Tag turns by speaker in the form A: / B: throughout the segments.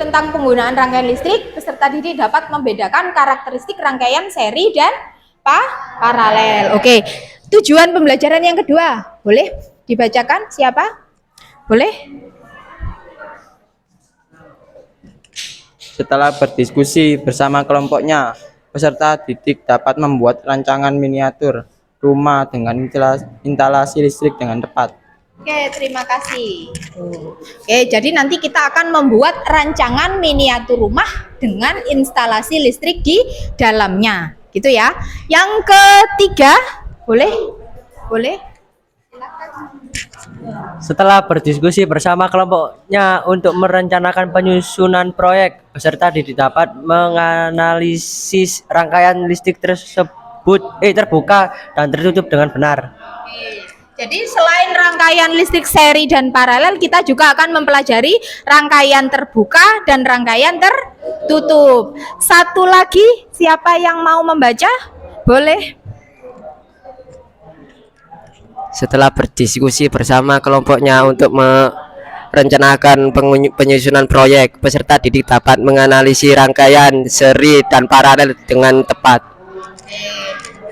A: tentang penggunaan rangkaian listrik, peserta didik dapat membedakan karakteristik rangkaian seri dan paralel. Oke, tujuan pembelajaran yang kedua, boleh dibacakan siapa? Boleh?
B: Setelah berdiskusi bersama kelompoknya, peserta didik dapat membuat rancangan miniatur rumah dengan instalasi listrik dengan tepat.
A: Oke, terima kasih. Oke, jadi nanti kita akan membuat rancangan miniatur rumah dengan instalasi listrik di dalamnya, gitu ya. Yang ketiga, boleh? Boleh?
C: Setelah berdiskusi bersama kelompoknya untuk merencanakan penyusunan proyek, peserta didik dapat menganalisis rangkaian listrik tersebut terbuka dan tertutup dengan benar.
A: Jadi selain rangkaian listrik seri dan paralel, kita juga akan mempelajari rangkaian terbuka dan rangkaian tertutup. Satu lagi, siapa yang mau membaca? Boleh.
D: Setelah berdiskusi bersama kelompoknya untuk merencanakan penyusunan proyek, peserta didik dapat menganalisis rangkaian seri dan paralel dengan tepat.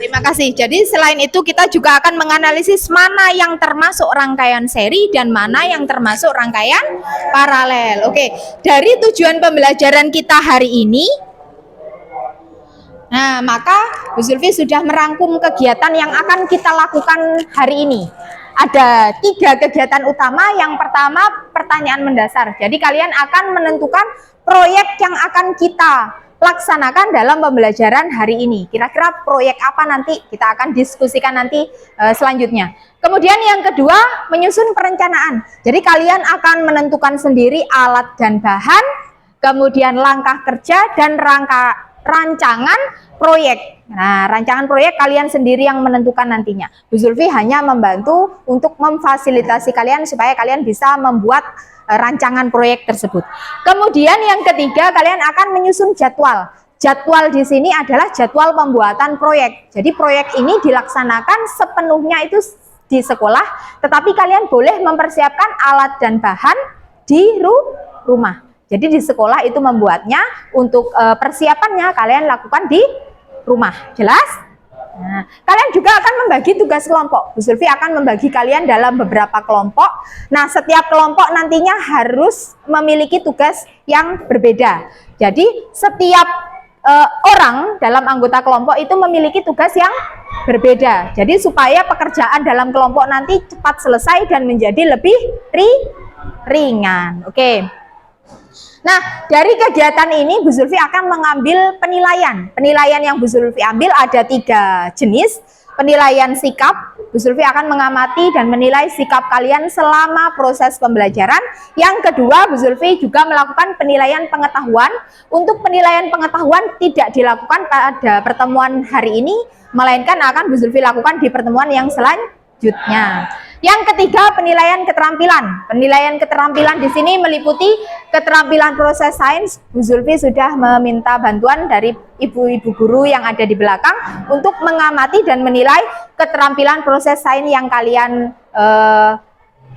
A: Terima kasih. Jadi selain itu kita juga akan menganalisis mana yang termasuk rangkaian seri dan mana yang termasuk rangkaian paralel. Oke, dari tujuan pembelajaran kita hari ini, nah maka Bu Zulfi sudah merangkum kegiatan yang akan kita lakukan hari ini. Ada 3 kegiatan utama. Yang pertama, pertanyaan mendasar. Jadi kalian akan menentukan proyek yang akan kita laksanakan dalam pembelajaran hari ini. Kira-kira proyek apa nanti kita akan diskusikan nanti selanjutnya. Kemudian yang kedua, menyusun perencanaan. Jadi kalian akan menentukan sendiri alat dan bahan, kemudian langkah kerja dan rancangan proyek. Nah, rancangan proyek kalian sendiri yang menentukan nantinya. Bu Zulfi hanya membantu untuk memfasilitasi kalian supaya kalian bisa membuat rancangan proyek tersebut. Kemudian yang ketiga, kalian akan menyusun jadwal. Jadwal di sini adalah jadwal pembuatan proyek. Jadi proyek ini dilaksanakan sepenuhnya itu di sekolah, tetapi kalian boleh mempersiapkan alat dan bahan di rumah. Jadi di sekolah itu membuatnya, untuk persiapannya kalian lakukan di rumah. Jelas? Nah, kalian juga akan membagi tugas kelompok. Bu Zulfi akan membagi kalian dalam beberapa kelompok. Nah, setiap kelompok nantinya harus memiliki tugas yang berbeda. Jadi setiap orang dalam anggota kelompok itu memiliki tugas yang berbeda. Jadi supaya pekerjaan dalam kelompok nanti cepat selesai dan menjadi lebih ringan. Oke. Nah, dari kegiatan ini Bu Zulfi akan mengambil penilaian. Penilaian yang Bu Zulfi ambil ada 3 jenis. Penilaian sikap, Bu Zulfi akan mengamati dan menilai sikap kalian selama proses pembelajaran. Yang kedua, Bu Zulfi juga melakukan penilaian pengetahuan. Untuk penilaian pengetahuan tidak dilakukan pada pertemuan hari ini, melainkan akan Bu Zulfi lakukan di pertemuan yang selanjutnya. Yang ketiga, penilaian keterampilan. Penilaian keterampilan di sini meliputi keterampilan proses sains. Bu Zulfi sudah meminta bantuan dari ibu-ibu guru yang ada di belakang untuk mengamati dan menilai keterampilan proses sains yang kalian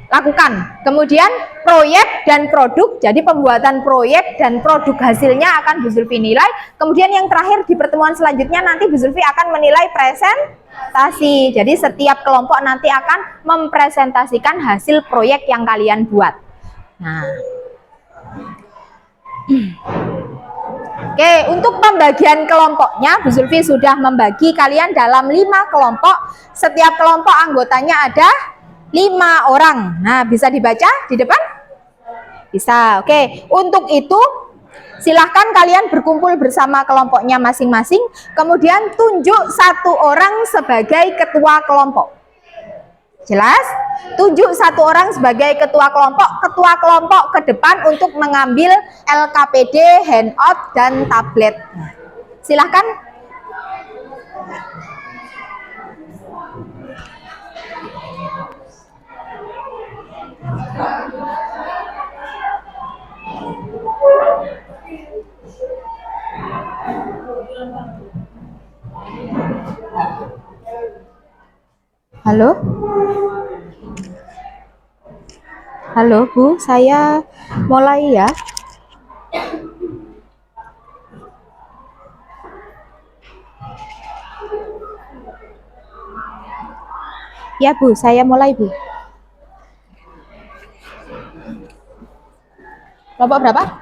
A: lakukan. Kemudian proyek dan produk. Jadi pembuatan proyek dan produk hasilnya akan Bu Zulfi nilai. Kemudian yang terakhir di pertemuan selanjutnya nanti Bu Zulfi akan menilai presentasi. Jadi setiap kelompok nanti akan mempresentasikan hasil proyek yang kalian buat. Nah, oke, untuk pembagian kelompoknya Bu Zulfi sudah membagi kalian dalam 5 kelompok. Setiap kelompok anggotanya ada 5 orang. Nah, bisa dibaca di depan? Bisa. Oke, untuk itu silahkan kalian berkumpul bersama kelompoknya masing-masing, kemudian tunjuk 1 orang sebagai ketua kelompok. Jelas? Tunjuk 1 orang sebagai ketua kelompok ke depan untuk mengambil LKPD, handout, dan tablet. Silahkan. Halo? Halo Bu, saya mulai ya. Ya Bu, saya mulai Bu. Kelompok berapa?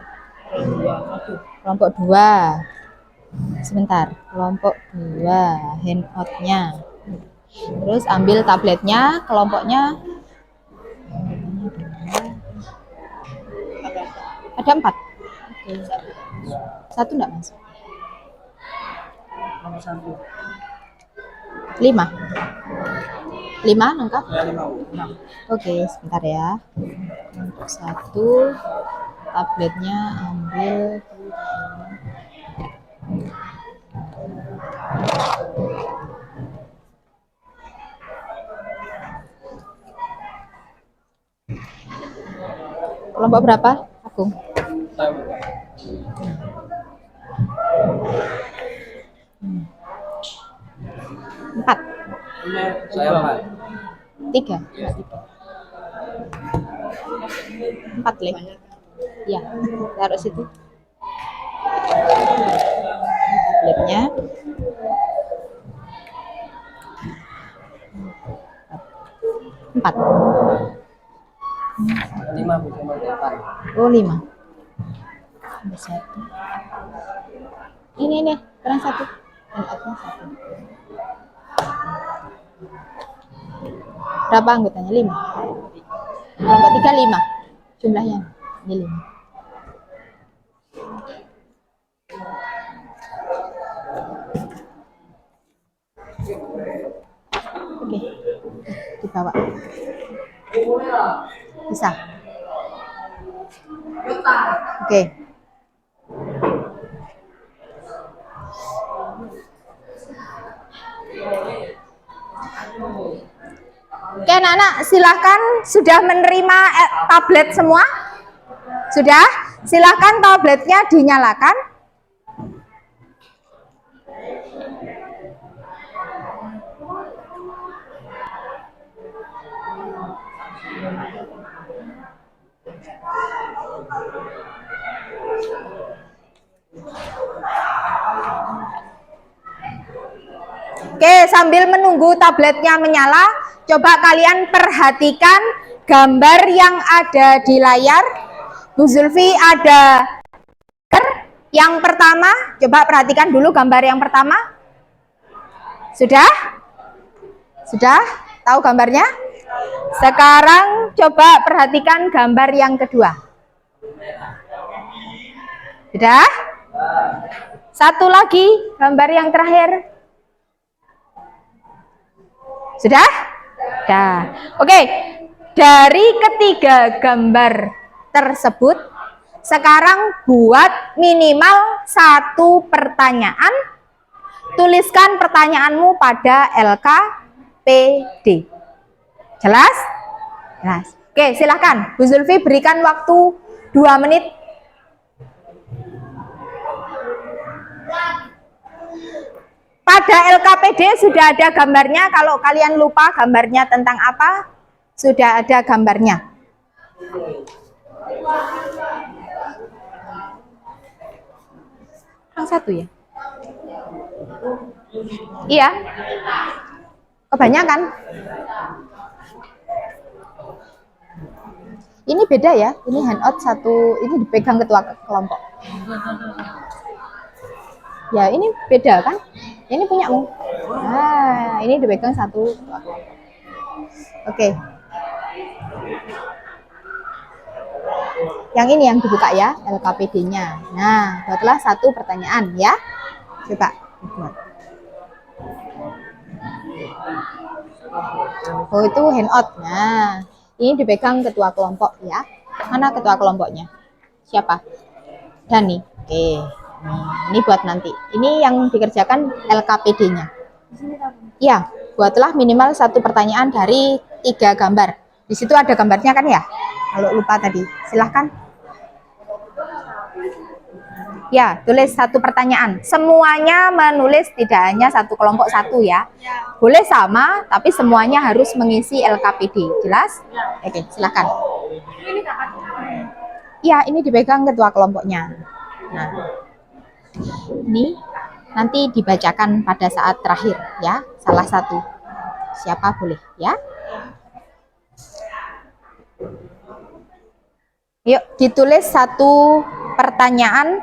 A: Kelompok 2. Sebentar, kelompok 2 handout-nya. Terus ambil tabletnya, kelompoknya ada 4. Satu enggak masuk. 5. 5 lengkap? Oke, sebentar ya. Untuk 1 tabletnya ambil. Kelompok berapa, Agung? 4.
C: Saya
A: 3. 4 Le. Ya, taruh situ. Tabletnya. 4.
C: 5 Bu, sama 8.
A: Oh, 5. Ada 1. Ini kurang 1. Handout-nya 1. Berapa anggotanya? 5. Kelompok 3 5 jumlahnya. Ini 5. Oke. Dibawa. Bisa. Oke. Oke anak-anak, silakan sudah menerima tablet semua? Sudah? Silakan tabletnya dinyalakan. Oke, sambil menunggu tabletnya menyala, coba kalian perhatikan gambar yang ada di layar. Bu Zulfi ada yang pertama, coba perhatikan dulu gambar yang pertama. Sudah? Sudah? Tahu gambarnya? Sekarang coba perhatikan gambar yang kedua. Sudah? Satu lagi, gambar yang terakhir. Sudah? Sudah. Oke, dari ketiga gambar tersebut, sekarang buat minimal 1 pertanyaan. Tuliskan pertanyaanmu pada LKPD. Jelas? Jelas. Oke, silahkan. Bu Zulfi berikan waktu 2 menit. Pada LKPD sudah ada gambarnya. Kalau kalian lupa gambarnya tentang apa, sudah ada gambarnya. Yang satu ya? Iya. Kebanyakan. Ini beda ya. Ini handout satu. Ini dipegang ketua kelompok. Ya ini beda kan? Ini punyamu. Nah, ini dipegang satu. Oke. Yang ini yang dibuka ya, LKPD-nya. Nah, buatlah 1 pertanyaan ya. Coba buat. Oh, itu handout. Nah, ini dipegang ketua kelompok ya. Mana ketua kelompoknya? Siapa? Dani. Oke. Ini buat nanti. Ini yang dikerjakan LKPD-nya. Iya, buatlah minimal 1 pertanyaan dari 3 gambar. Di situ ada gambarnya kan ya? Kalau lupa tadi, silahkan. Ya, tulis 1 pertanyaan. Semuanya menulis, tidak hanya 1 kelompok 1 ya. Boleh sama, tapi semuanya harus mengisi LKPD. Jelas? Oke, silahkan. Ya, ini dipegang ketua kelompoknya. Nah, ini nanti dibacakan pada saat terakhir ya, salah satu. Siapa boleh ya? Yuk, ditulis satu pertanyaan,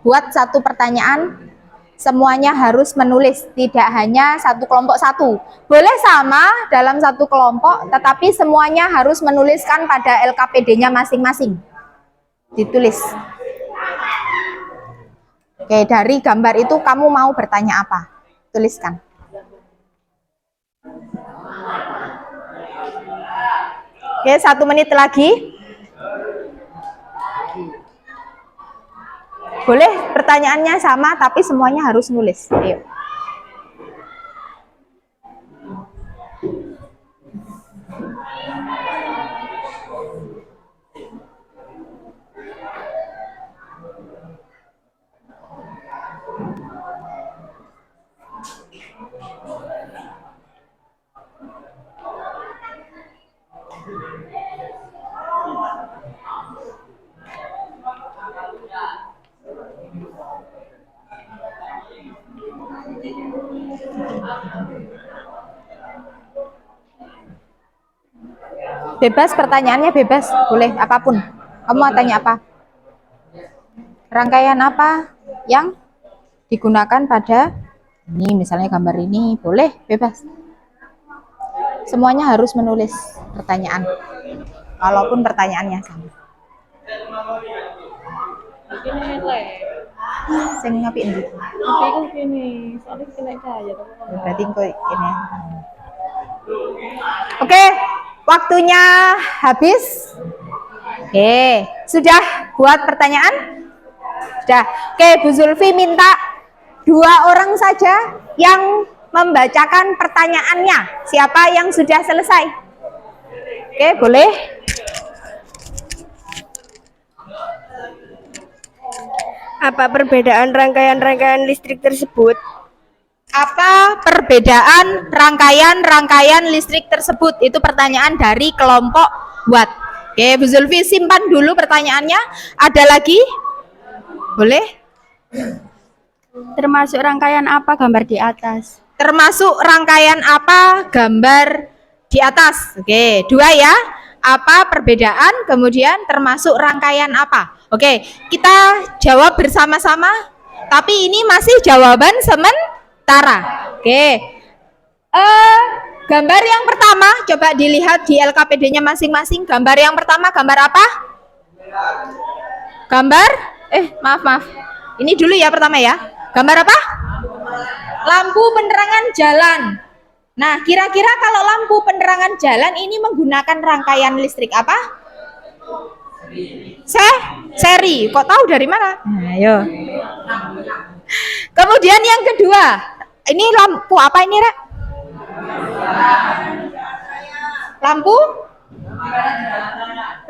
A: buat satu pertanyaan, semuanya harus menulis, tidak hanya satu kelompok satu. Boleh sama dalam satu kelompok, tetapi semuanya harus menuliskan pada LKPD-nya masing-masing. Ditulis. Oke, dari gambar itu kamu mau bertanya apa? Tuliskan. Oke, 1 menit lagi. Boleh pertanyaannya sama, tapi semuanya harus nulis. Ayo. Bebas, pertanyaannya bebas, boleh apapun. Kamu mau tanya apa? Rangkaian apa yang digunakan pada ini, misalnya gambar ini, boleh, bebas. Semuanya harus menulis pertanyaan, walaupun pertanyaannya sama. Sing ngapain gitu? Berarti kok ini. Oke, waktunya habis. Oke, sudah buat pertanyaan? Sudah. Oke, Bu Zulfi minta 2 orang saja yang membacakan pertanyaannya. Siapa yang sudah selesai? Oke, boleh.
E: Apa perbedaan rangkaian-rangkaian listrik tersebut?
A: Apa perbedaan rangkaian-rangkaian listrik tersebut? Itu pertanyaan dari kelompok buat. Oke, Bu Zulfi simpan dulu pertanyaannya. Ada lagi? Boleh?
E: Termasuk rangkaian apa gambar di atas?
A: Termasuk rangkaian apa gambar di atas? Oke, 2 ya. Apa perbedaan? Kemudian termasuk rangkaian apa? Oke, kita jawab bersama-sama. Tapi ini masih jawaban sementara. Oke. Gambar yang pertama, coba dilihat di LKPD-nya masing-masing. Gambar yang pertama, gambar apa? Gambar? Maaf. Ini dulu ya pertama ya. Gambar apa? Lampu penerangan jalan. Nah, kira-kira kalau lampu penerangan jalan ini menggunakan rangkaian listrik apa? Seri. Kok tahu dari mana? Nah, ayo. Kemudian yang kedua, ini lampu apa ini, Rek?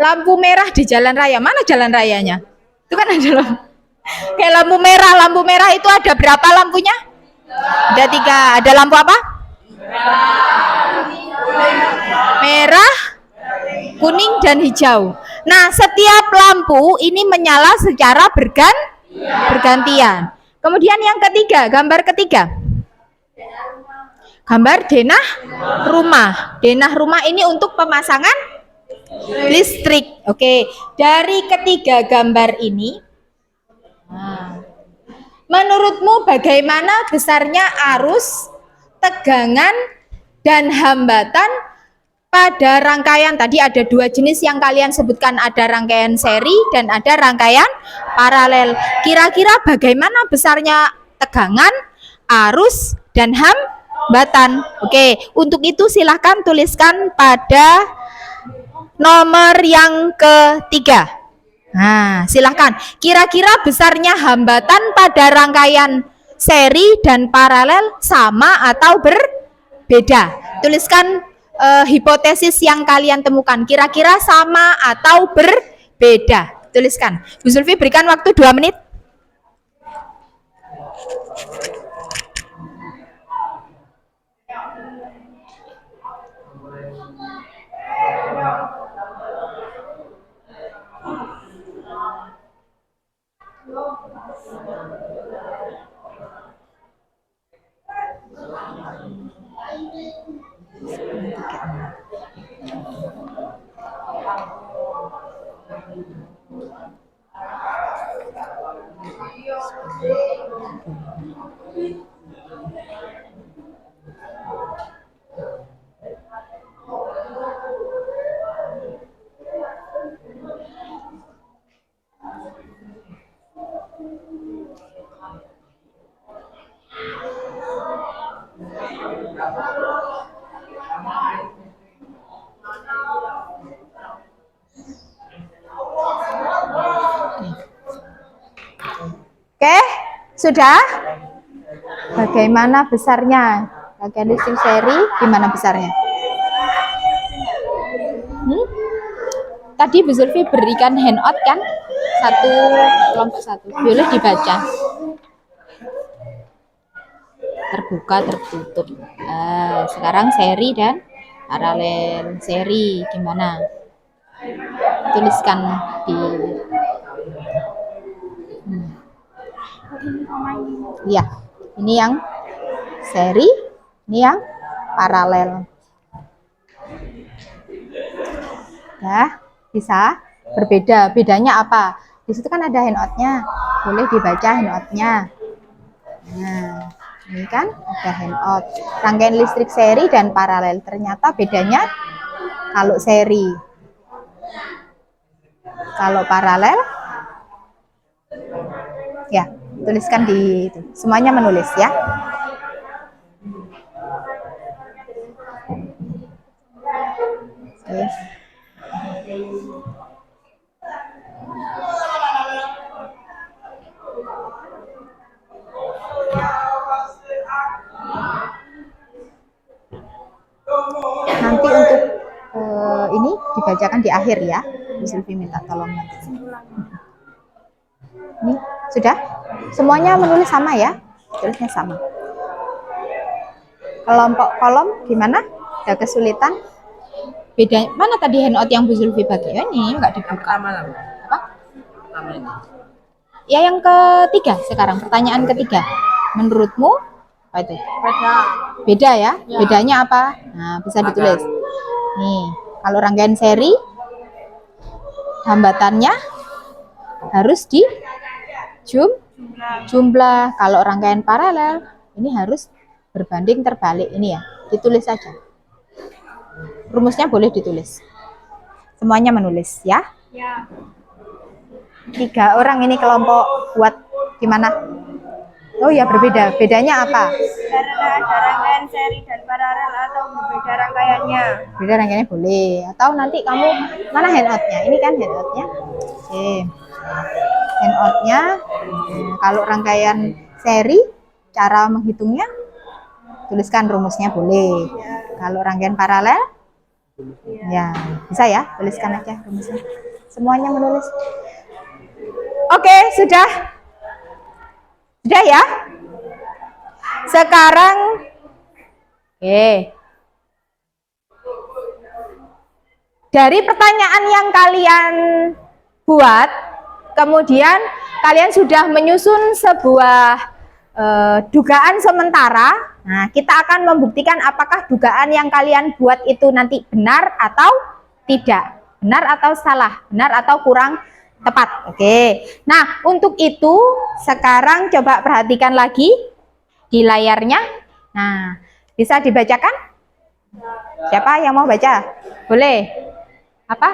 A: Lampu merah di jalan raya. Mana jalan rayanya? Itu kan ada lampu. Kayak lampu merah itu ada berapa lampunya? Ada 3. Ada lampu apa? Merah, kuning, dan hijau. Nah, setiap lampu ini menyala secara bergantian. Kemudian yang ketiga, gambar ketiga. Gambar denah rumah. Denah rumah ini untuk pemasangan listrik. Oke, dari ketiga gambar ini, menurutmu bagaimana besarnya arus, tegangan, dan hambatan pada rangkaian? Tadi ada 2 jenis yang kalian sebutkan, ada rangkaian seri dan ada rangkaian paralel. Kira-kira bagaimana besarnya tegangan, arus, dan hambatan? Oke, untuk itu silahkan tuliskan pada nomor yang ketiga. Nah, silahkan. Kira-kira besarnya hambatan pada rangkaian seri dan paralel sama atau berbeda? Tuliskan hipotesis yang kalian temukan. Kira-kira sama atau berbeda? Tuliskan. Bu Zulfi berikan waktu 2 menit. Oke, sudah? Bagaimana besarnya? Rangkaian listrik seri gimana besarnya? Tadi Bu Zulfi berikan handout kan? Satu kelompok satu. Boleh dibaca. Terbuka, tertutup. Sekarang seri dan paralel. Seri gimana? Tuliskan di ya, ini yang seri, ini yang paralel. Ya, bisa berbeda. Bedanya apa? Di situ kan ada handoutnya, boleh dibaca handoutnya. Nah, ini kan ada handout. Rangkaian listrik seri dan paralel. Ternyata bedanya kalau seri, kalau paralel, ya tuliskan di itu. Semuanya menulis ya. Oke. Nanti untuk ini dibacakan di akhir ya. Bu Zulfi minta tolong nanti. Ini sudah? Semuanya menulis sama ya? Tulisnya sama. Kelompok kolom gimana? Ada kesulitan? Beda mana tadi handout yang Bu Zulfi bagi? Ini enggak dibuka. Apa? Ya yang ketiga sekarang, pertanyaan ketiga. Menurutmu apa itu? Beda ya? Bedanya apa? Nah, bisa ditulis. Nih, kalau rangkaian seri hambatannya harus di jumlah. Kalau rangkaian paralel ini harus berbanding terbalik. Ini ya, ditulis saja. Rumusnya boleh ditulis. Semuanya menulis ya. 3 orang ini kelompok buat gimana? Oh ya, berbeda. Bedanya apa?
E: Karena ada rangkaian seri dan paralel atau berbeda rangkaiannya.
A: Beda rangkaiannya boleh. Atau nanti kamu mana handoutnya? Ini kan handoutnya. Oke. Handoutnya. Kalau rangkaian seri, cara menghitungnya tuliskan rumusnya boleh. Kalau rangkaian paralel, ya bisa ya, tuliskan aja rumusnya. Semuanya menulis. Oke, sudah. Sudah ya? Sekarang dari pertanyaan yang kalian buat, kemudian kalian sudah menyusun sebuah dugaan sementara. Nah, kita akan membuktikan apakah dugaan yang kalian buat itu nanti benar atau tidak, benar atau salah, benar atau kurang tepat. Oke. Nah, untuk itu sekarang coba perhatikan lagi di layarnya. Nah, bisa dibacakan? Siapa yang mau baca? Boleh. Apa?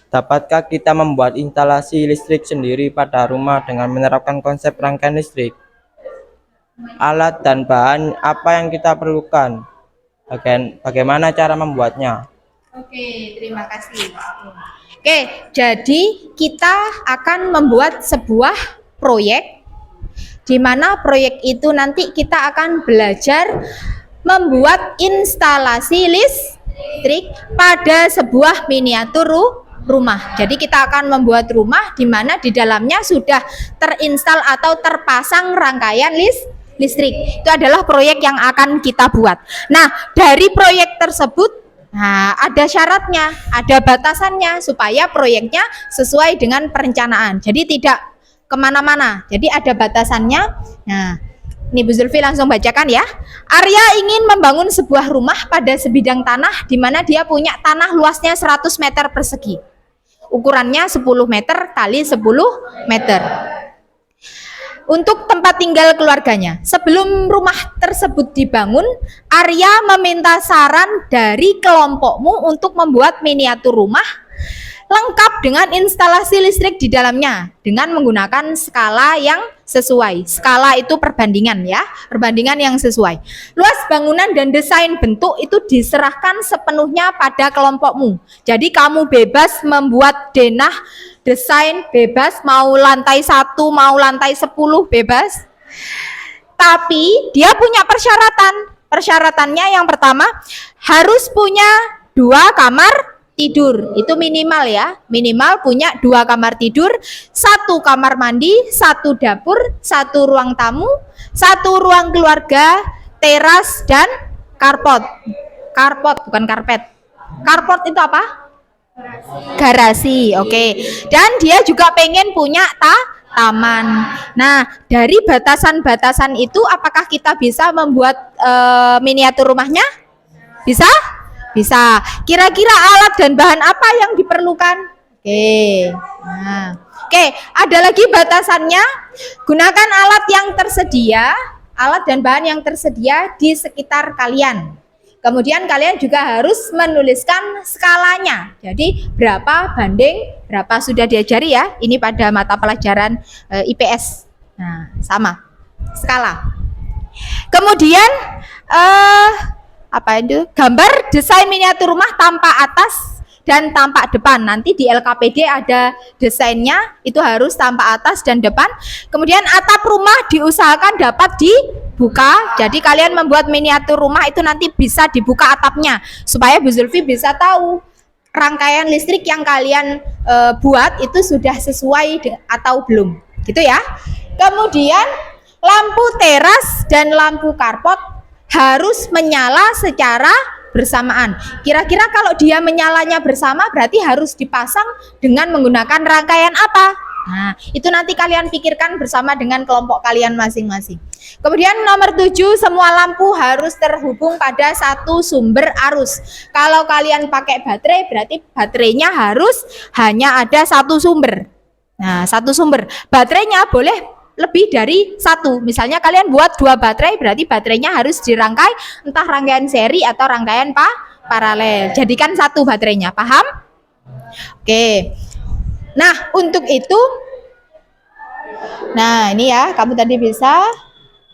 B: Dapatkah kita membuat instalasi listrik sendiri pada rumah dengan menerapkan konsep rangkaian listrik? Alat dan bahan apa yang kita perlukan? Bagaimana cara membuatnya?
A: Oke, terima kasih. Oke, jadi kita akan membuat sebuah proyek di mana proyek itu nanti kita akan belajar membuat instalasi listrik pada sebuah miniatur rumah. Jadi kita akan membuat rumah di mana di dalamnya sudah terinstal atau terpasang rangkaian listrik. Itu adalah proyek yang akan kita buat. Nah, dari proyek tersebut ada syaratnya, ada batasannya supaya proyeknya sesuai dengan perencanaan. Jadi tidak kemana-mana. Jadi ada batasannya. Nah, ini Bu Zulfi langsung bacakan ya. Arya ingin membangun sebuah rumah pada sebidang tanah di mana dia punya tanah luasnya 100 meter persegi. Ukurannya 10 meter kali 10 meter. Untuk tempat tinggal keluarganya. Sebelum rumah tersebut dibangun, Arya meminta saran dari kelompokmu untuk membuat miniatur rumah lengkap dengan instalasi listrik di dalamnya dengan menggunakan skala yang sesuai. Skala itu perbandingan ya, perbandingan yang sesuai. Luas bangunan dan desain bentuk itu diserahkan sepenuhnya pada kelompokmu. Jadi kamu bebas membuat denah, desain bebas, mau lantai 1, mau lantai 10 bebas. Tapi dia punya persyaratan. Persyaratannya yang pertama harus punya 2 kamar tidur, itu minimal ya, minimal punya 2 kamar tidur, 1 kamar mandi, 1 dapur, 1 ruang tamu, 1 ruang keluarga, teras dan karpot. Karpot bukan karpet. Karpot itu apa? Garasi. Oke. Dan dia juga pengen punya taman. Nah, dari batasan-batasan itu apakah kita bisa membuat miniatur rumahnya? Bisa? Bisa. Kira-kira alat dan bahan apa yang diperlukan? Oke. Nah, oke, ada lagi batasannya. Gunakan alat yang tersedia, alat dan bahan yang tersedia di sekitar kalian. Kemudian kalian juga harus menuliskan skalanya. Jadi berapa banding berapa sudah diajari ya. Ini pada mata pelajaran IPS. Nah, sama. Skala. Kemudian apa itu? Gambar desain miniatur rumah tampak atas dan tampak depan. Nanti di LKPD ada desainnya, itu harus tampak atas dan depan. Kemudian atap rumah diusahakan dapat dibuka. Jadi kalian membuat miniatur rumah itu nanti bisa dibuka atapnya supaya Bu Zulfi bisa tahu rangkaian listrik yang kalian buat itu sudah sesuai atau belum. Gitu ya. Kemudian lampu teras dan lampu karpot harus menyala secara bersamaan. Kira-kira kalau dia menyalanya bersama berarti harus dipasang dengan menggunakan rangkaian apa? Nah, itu nanti kalian pikirkan bersama dengan kelompok kalian masing-masing. Kemudian nomor 7, semua lampu harus terhubung pada satu sumber arus. Kalau kalian pakai baterai berarti baterainya harus hanya ada satu sumber. Nah, satu sumber. Baterainya boleh lebih dari 1. Misalnya kalian buat 2 baterai, berarti baterainya harus dirangkai entah rangkaian seri atau rangkaian paralel. Jadikan 1 baterainya, paham? Oke. Nah, untuk itu, nah ini ya, kamu tadi bisa.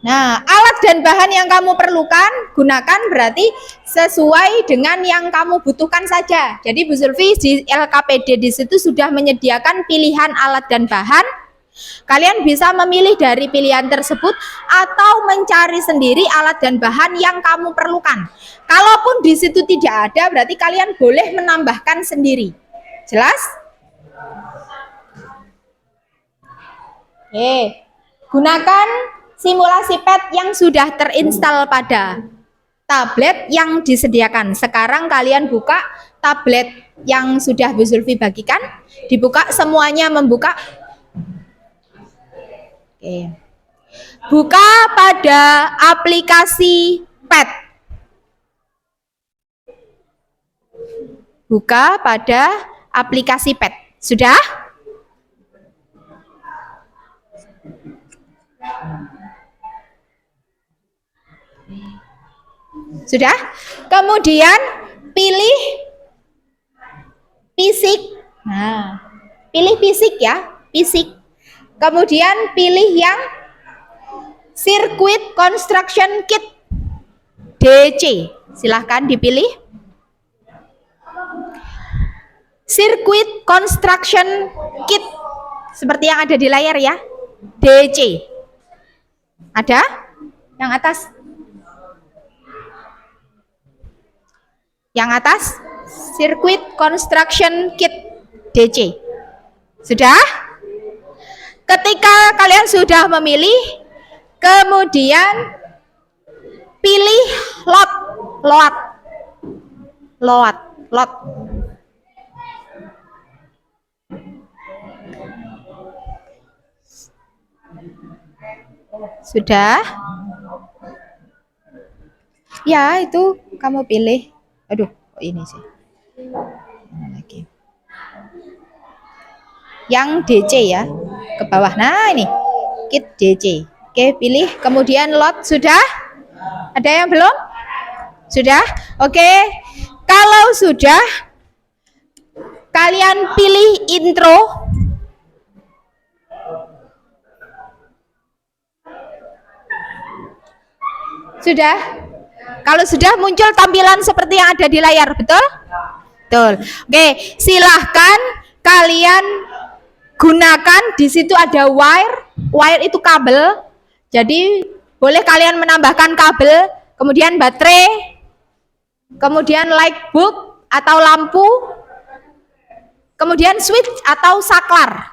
A: Nah, alat dan bahan yang kamu perlukan, gunakan berarti sesuai dengan yang kamu butuhkan saja. Jadi Bu Zulfi di LKPD di situ sudah menyediakan pilihan alat dan bahan. Kalian bisa memilih dari pilihan tersebut atau mencari sendiri alat dan bahan yang kamu perlukan. Kalaupun di situ tidak ada, berarti kalian boleh menambahkan sendiri. Jelas? Oke. Gunakan simulasi pet yang sudah terinstal pada tablet yang disediakan. Sekarang kalian buka tablet yang sudah Bu Zulfi bagikan. Dibuka, semuanya membuka. Oke. Buka pada aplikasi pet. Buka pada aplikasi pet. Sudah? Sudah? Kemudian pilih fisik. Nah, pilih fisik ya, fisik. Kemudian pilih yang Circuit Construction Kit DC. Silahkan dipilih. Circuit Construction Kit seperti yang ada di layar ya. DC. Ada? Yang atas? Yang atas? Circuit Construction Kit DC. Sudah? Ketika kalian sudah memilih, kemudian pilih lot. Sudah? Ya, itu kamu pilih. Aduh, kok ini sih. Lagi. yang DC ya, ke bawah. Nah, ini kit DC. Oke, pilih. Kemudian lot sudah? Ada yang belum? Sudah? Oke. Kalau sudah, kalian pilih intro. Sudah? Kalau sudah, muncul tampilan seperti yang ada di layar, betul? Betul. Oke, silahkan kalian gunakan. Di situ ada wire. Wire itu kabel. Jadi boleh kalian menambahkan kabel, kemudian baterai, kemudian light bulb atau lampu, kemudian switch atau saklar.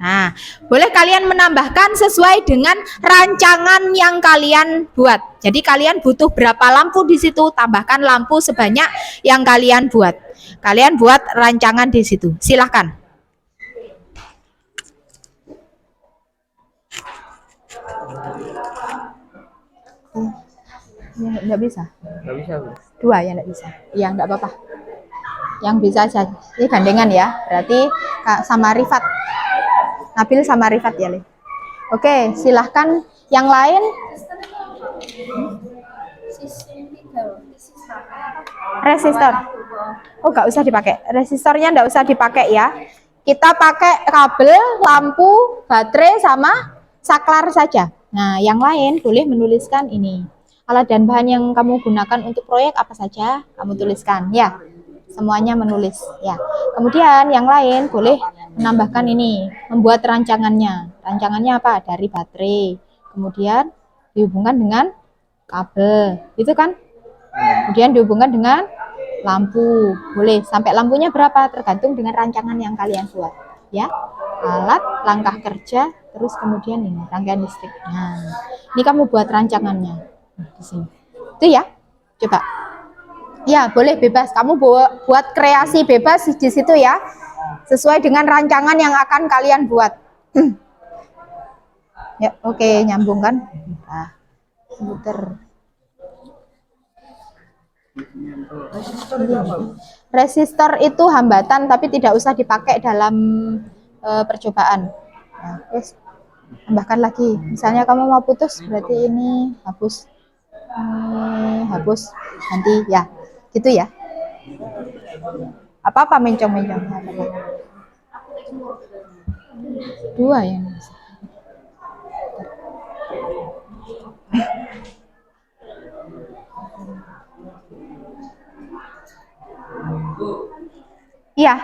A: Nah, boleh kalian menambahkan sesuai dengan rancangan yang kalian buat. Jadi kalian butuh berapa lampu di situ, tambahkan lampu sebanyak yang kalian buat. Kalian buat rancangan di situ. Silahkan. Ya, enggak bisa.
B: Nggak bisa, Bu.
A: Dua ya enggak bisa. Ya enggak apa-apa. Yang bisa saja. Ini gandengan ya. Berarti sama Rifat. Nabil sama Rifat ya, Le. Oke, silahkan yang lain. Resistor. Oh, nggak usah dipakai. Resistornya nggak usah dipakai ya. Kita pakai kabel, lampu, baterai, sama saklar saja. Nah, yang lain boleh menuliskan ini. Alat dan bahan yang kamu gunakan untuk proyek apa saja, kamu tuliskan ya. Semuanya menulis ya. Kemudian yang lain boleh menambahkan ini, membuat rancangannya. Rancangannya apa? Dari baterai. Kemudian dihubungkan dengan kabel, itu kan? Kemudian dihubungkan dengan lampu. Boleh sampai lampunya berapa tergantung dengan rancangan yang kalian buat ya. Alat, langkah kerja, terus kemudian ini rangkaian listrik. Nah, ini kamu buat rancangannya di sini. Itu ya. Coba. Ya, boleh bebas. Kamu buat kreasi bebas di situ ya. Sesuai dengan rancangan yang akan kalian buat. Ya, oke, nyambung kan? Nah, muter. Resistor itu hambatan tapi tidak usah dipakai dalam percobaan. Nah, terus tambahkan lagi. Misalnya kamu mau putus, berarti ini hapus. Hapus nanti ya. Gitu ya. Apa-apa mencong-mencong. Dua yang bisa. Iya.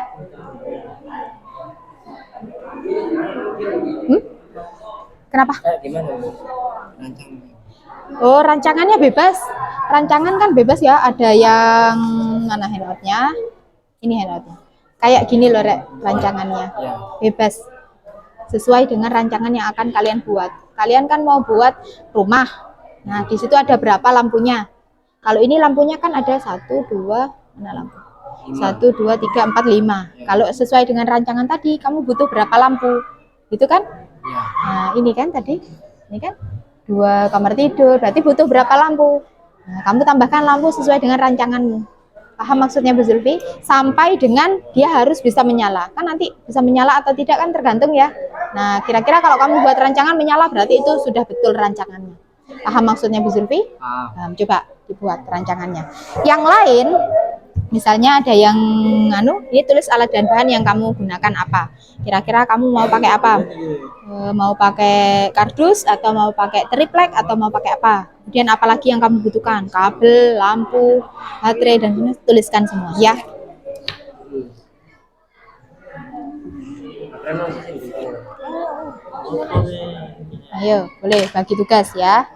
A: Kenapa?
B: Gimana, Bu?
A: Oh, rancangannya bebas. Rancangan kan bebas ya. Ada yang mana handoutnya? Ini handoutnya. Kayak gini loh, Rek, rancangannya.
B: Ya.
A: Bebas. Sesuai dengan rancangan yang akan kalian buat. Kalian kan mau buat rumah. Nah, di situ ada berapa lampunya? Kalau ini lampunya kan ada 1, 2, mana lampu? 1, 2, 3, 4, 5. Kalau sesuai dengan rancangan tadi, kamu butuh berapa lampu? Gitu kan?
B: Ya.
A: Nah, ini kan tadi. Ini kan 2 kamar tidur, berarti butuh berapa lampu? Nah, kamu tambahkan lampu sesuai dengan rancanganmu. Paham maksudnya Bu Zulfi? Sampai dengan dia harus bisa menyala. Kan nanti bisa menyala atau tidak kan tergantung ya. Nah, kira-kira kalau kamu buat rancangan menyala berarti itu sudah betul rancangannya. Paham maksudnya Bu Zulfi? Nah, coba dibuat rancangannya. Yang lain, misalnya ada yang ini tulis alat dan bahan yang kamu gunakan apa. Kira-kira kamu mau pakai apa? Mau pakai kardus atau mau pakai triplek atau mau pakai apa? Kemudian apalagi yang kamu butuhkan? Kabel, lampu, baterai, dan ini tuliskan semua ya. Ayo, boleh bagi tugas ya.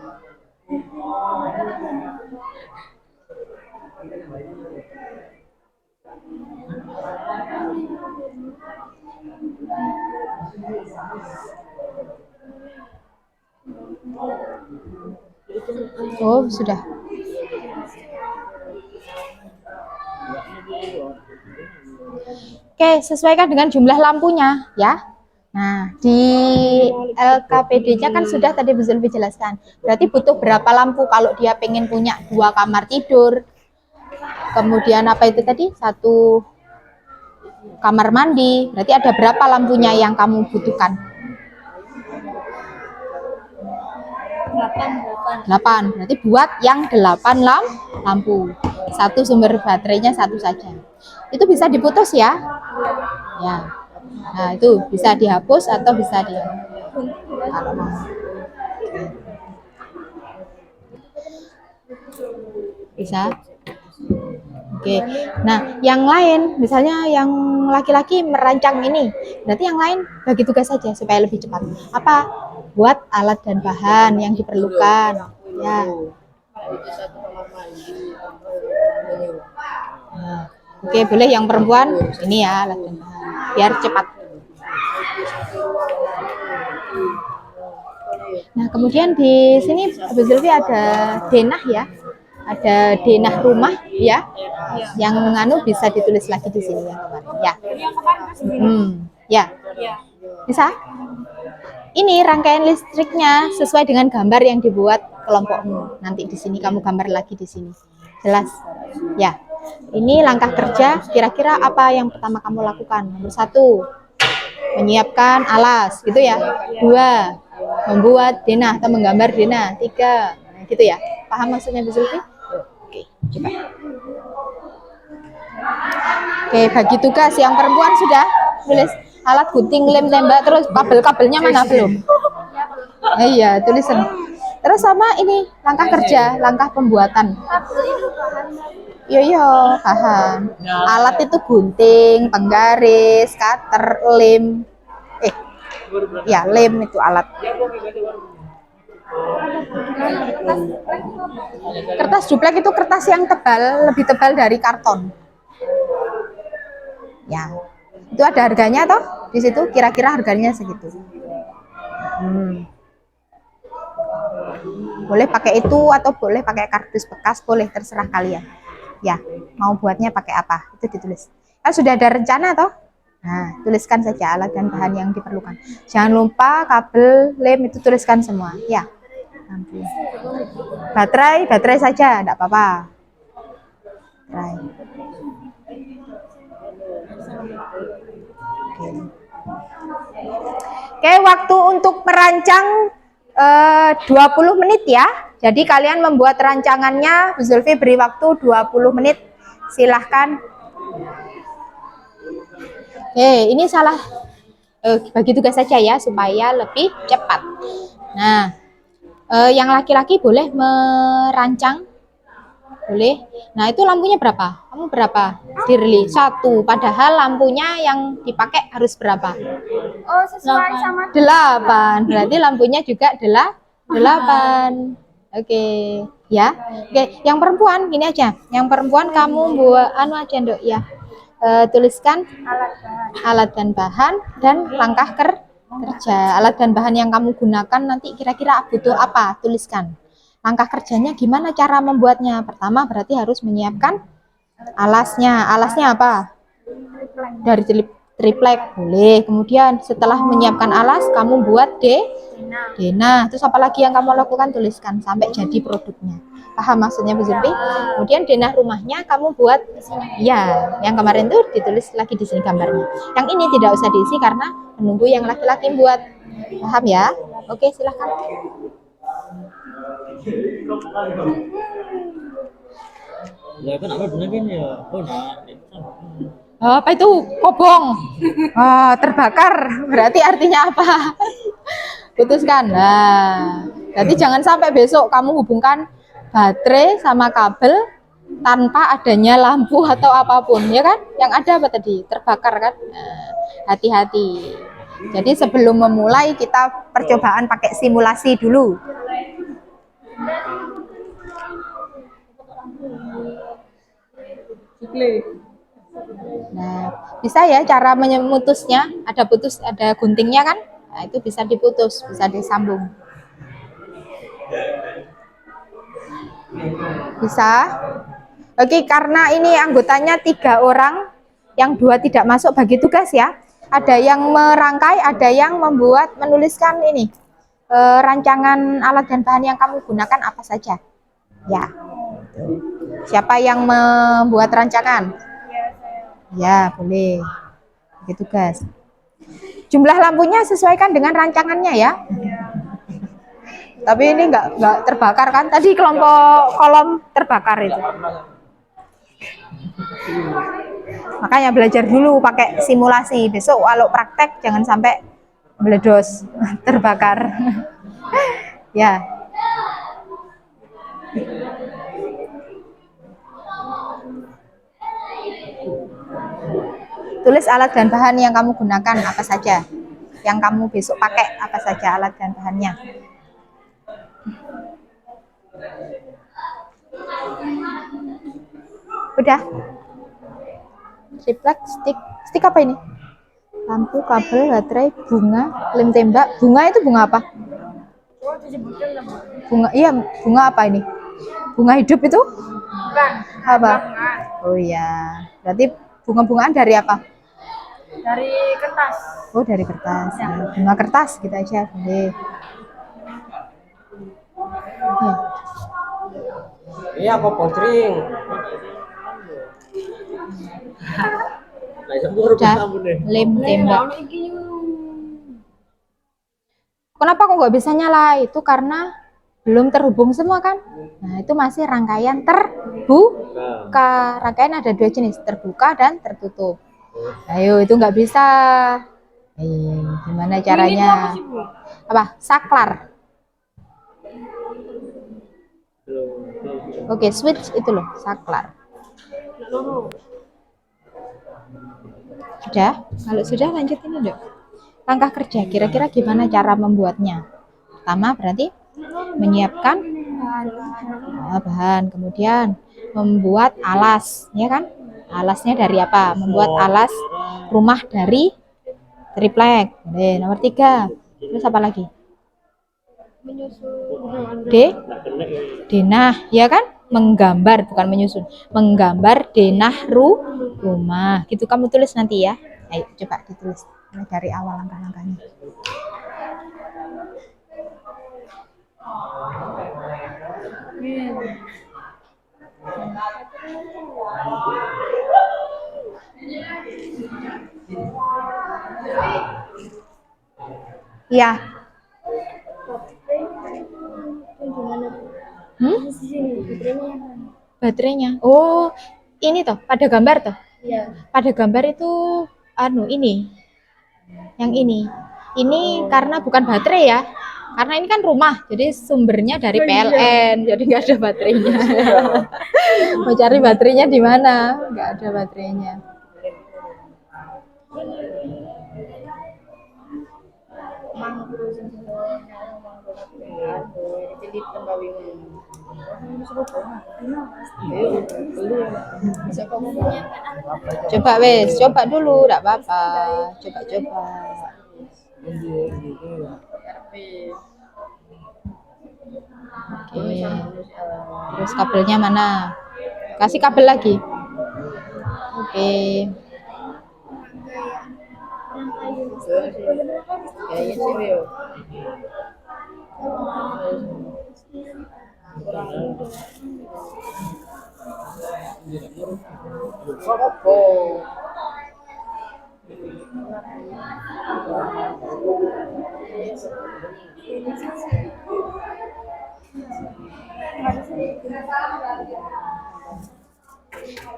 A: Oh, sudah. Oke, sesuaikan dengan jumlah lampunya ya. Nah, di LKPD-nya kan sudah tadi Bu Zulfi jelaskan. Berarti butuh berapa lampu kalau dia pengen punya 2 kamar tidur. Kemudian apa itu tadi? 1, kamar mandi. Berarti ada berapa lampunya yang kamu butuhkan? 8. Berarti buat yang 8 lampu. Satu sumber baterainya satu saja. Itu bisa diputus ya? Ya. Nah, itu bisa dihapus atau bisa di kalau mau. Bisa. Oke. Nah, yang lain, misalnya yang laki-laki merancang ini, berarti yang lain bagi tugas saja supaya lebih cepat. Apa? Buat alat dan bahan yang diperlukan. Ya. Nah, oke, boleh yang perempuan ini ya alat dan bahan, biar cepat. Nah, kemudian di sini Abu Zulfi ada denah ya. Ada denah rumah ya, yang nganu bisa ditulis lagi di sini ya kemarin ya. Ya, bisa. Ini rangkaian listriknya sesuai dengan gambar yang dibuat kelompokmu. Nanti di sini kamu gambar lagi di sini, jelas ya. Ini langkah kerja. Kira-kira apa yang pertama kamu lakukan? Nomor 1, menyiapkan alas, gitu ya. 2, membuat denah atau menggambar denah. 3, gitu ya. Paham maksudnya Bu Zulfi? Oke, coba. Oke, bagi tugas yang perempuan sudah tulis alat gunting, lem, tembak, terus kabel-kabelnya mana belum? Iya, tulisan. Terus sama ini langkah kerja, langkah pembuatan. Iya, bahan. Alat itu gunting, penggaris, cutter, lem. Ya, lem itu alat. Kertas duplek itu kertas yang tebal, lebih tebal dari karton. Ya, itu ada harganya toh di situ. Kira-kira harganya segitu. Boleh pakai itu atau boleh pakai kardus bekas, boleh terserah kalian. Ya, mau buatnya pakai apa? Itu ditulis. Kan sudah ada rencana toh? Nah, tuliskan saja alat dan bahan yang diperlukan. Jangan lupa kabel, lem itu tuliskan semua. Ya. Baterai saja, enggak apa-apa. Baterai. Oke, waktu untuk merancang 20 menit ya. Jadi kalian membuat rancangannya, Bu Zulfi beri waktu 20 menit. Silahkan. Oke, ini salah bagi tugas saja ya supaya lebih cepat. Nah, yang laki-laki boleh merancang, boleh. Nah, itu lampunya berapa? Kamu berapa? Dirli 1. Padahal lampunya yang dipakai harus berapa?
E: Oh, sesuai sama
A: 8. Berarti lampunya juga 8. Oke, ya. Oke, yang perempuan gini aja. Yang perempuan kamu buat anu aja, Nduk, ya. Tuliskan alat dan bahan dan langkah kerja. Alat dan bahan yang kamu gunakan nanti kira-kira butuh apa? Tuliskan. Langkah kerjanya gimana cara membuatnya? Pertama berarti harus menyiapkan alasnya. Alasnya apa? Dari triplek, boleh. Kemudian setelah menyiapkan alas, kamu buat denah. Terus apa lagi yang kamu lakukan? Tuliskan sampai jadi produknya. Paham maksudnya Bu Zulfi? Kemudian denah rumahnya kamu buat, ya, yang kemarin tuh ditulis lagi di sini gambarnya. Yang ini tidak usah diisi karena menunggu yang laki-laki buat. Paham ya? Oke, silahkan. Apa itu? Kobong. Terbakar. Berarti artinya apa? Putuskan. Nah, berarti jangan sampai besok kamu hubungkan baterai sama kabel tanpa adanya lampu atau apapun, ya kan? Yang ada apa tadi? Terbakar kan? Nah, hati-hati. Jadi sebelum memulai kita percobaan pakai simulasi dulu. Nah, bisa ya cara memutusnya, ada guntingnya kan? Nah, itu bisa diputus, bisa disambung. Bisa. Oke, karena ini anggotanya 3 orang, yang 2 tidak masuk bagi tugas ya. Ada yang merangkai, ada yang menuliskan ini rancangan alat dan bahan yang kamu gunakan apa saja. Ya. Siapa yang membuat rancangan? Ya, boleh. bagi tugas. Jumlah lampunya sesuaikan dengan rancangannya ya. Tapi ini nggak terbakar kan? Tadi kelompok kolom terbakar itu. Makanya belajar dulu pakai simulasi. Besok kalau praktek jangan sampai meledos, terbakar. Ya. Tulis alat dan bahan yang kamu gunakan apa saja. Yang kamu besok pakai apa saja alat dan bahannya. Udah. Triplek, stick apa ini? Lampu, kabel, baterai, bunga, lem tembak. Bunga itu bunga apa? Bunga, iya, bunga apa ini? Bunga hidup itu?
E: Bukan.
A: Apa? Oh iya. Berarti bunga-bungaan dari apa?
E: Dari kertas.
A: Oh, dari kertas. Bunga kertas kita aja boleh. Ya.
C: Iya, kok potring.
A: Udah, lem tembak. Kenapa kok nggak bisa nyala? Itu karena belum terhubung semua kan? Nah, itu masih rangkaian terbuka. Rangkaian ada 2 jenis, terbuka dan tertutup. Ayo, itu nggak bisa. Gimana caranya? Apa? Saklar. Oke, switch itu loh, saklar. Sudah? Kalau sudah lanjut ini dok. Langkah kerja, kira-kira gimana cara membuatnya? Pertama berarti menyiapkan bahan, kemudian membuat alas, ya kan? Alasnya dari apa? Membuat alas rumah dari triplek. Oke, nomor 3. Terus apa lagi? Denah, ya kan? Menggambar, bukan menyusun. Menggambar denah rumah. Gitu kamu tulis nanti ya. Ayo coba ditulis dari awal langkah-langkahnya. Iya. Baterainya. Oh, ini toh pada gambar toh? Iya. Pada gambar itu ini. Yang ini. Ini karena bukan baterai ya. Karena ini kan rumah, jadi sumbernya dari PLN, jadi nggak ada baterainya. Mau cari baterainya di mana? Nggak ada baterainya. Coba wes, coba dulu, enggak apa-apa. Coba-coba. Oke. Terus kabelnya mana? Kasih kabel lagi. Oke.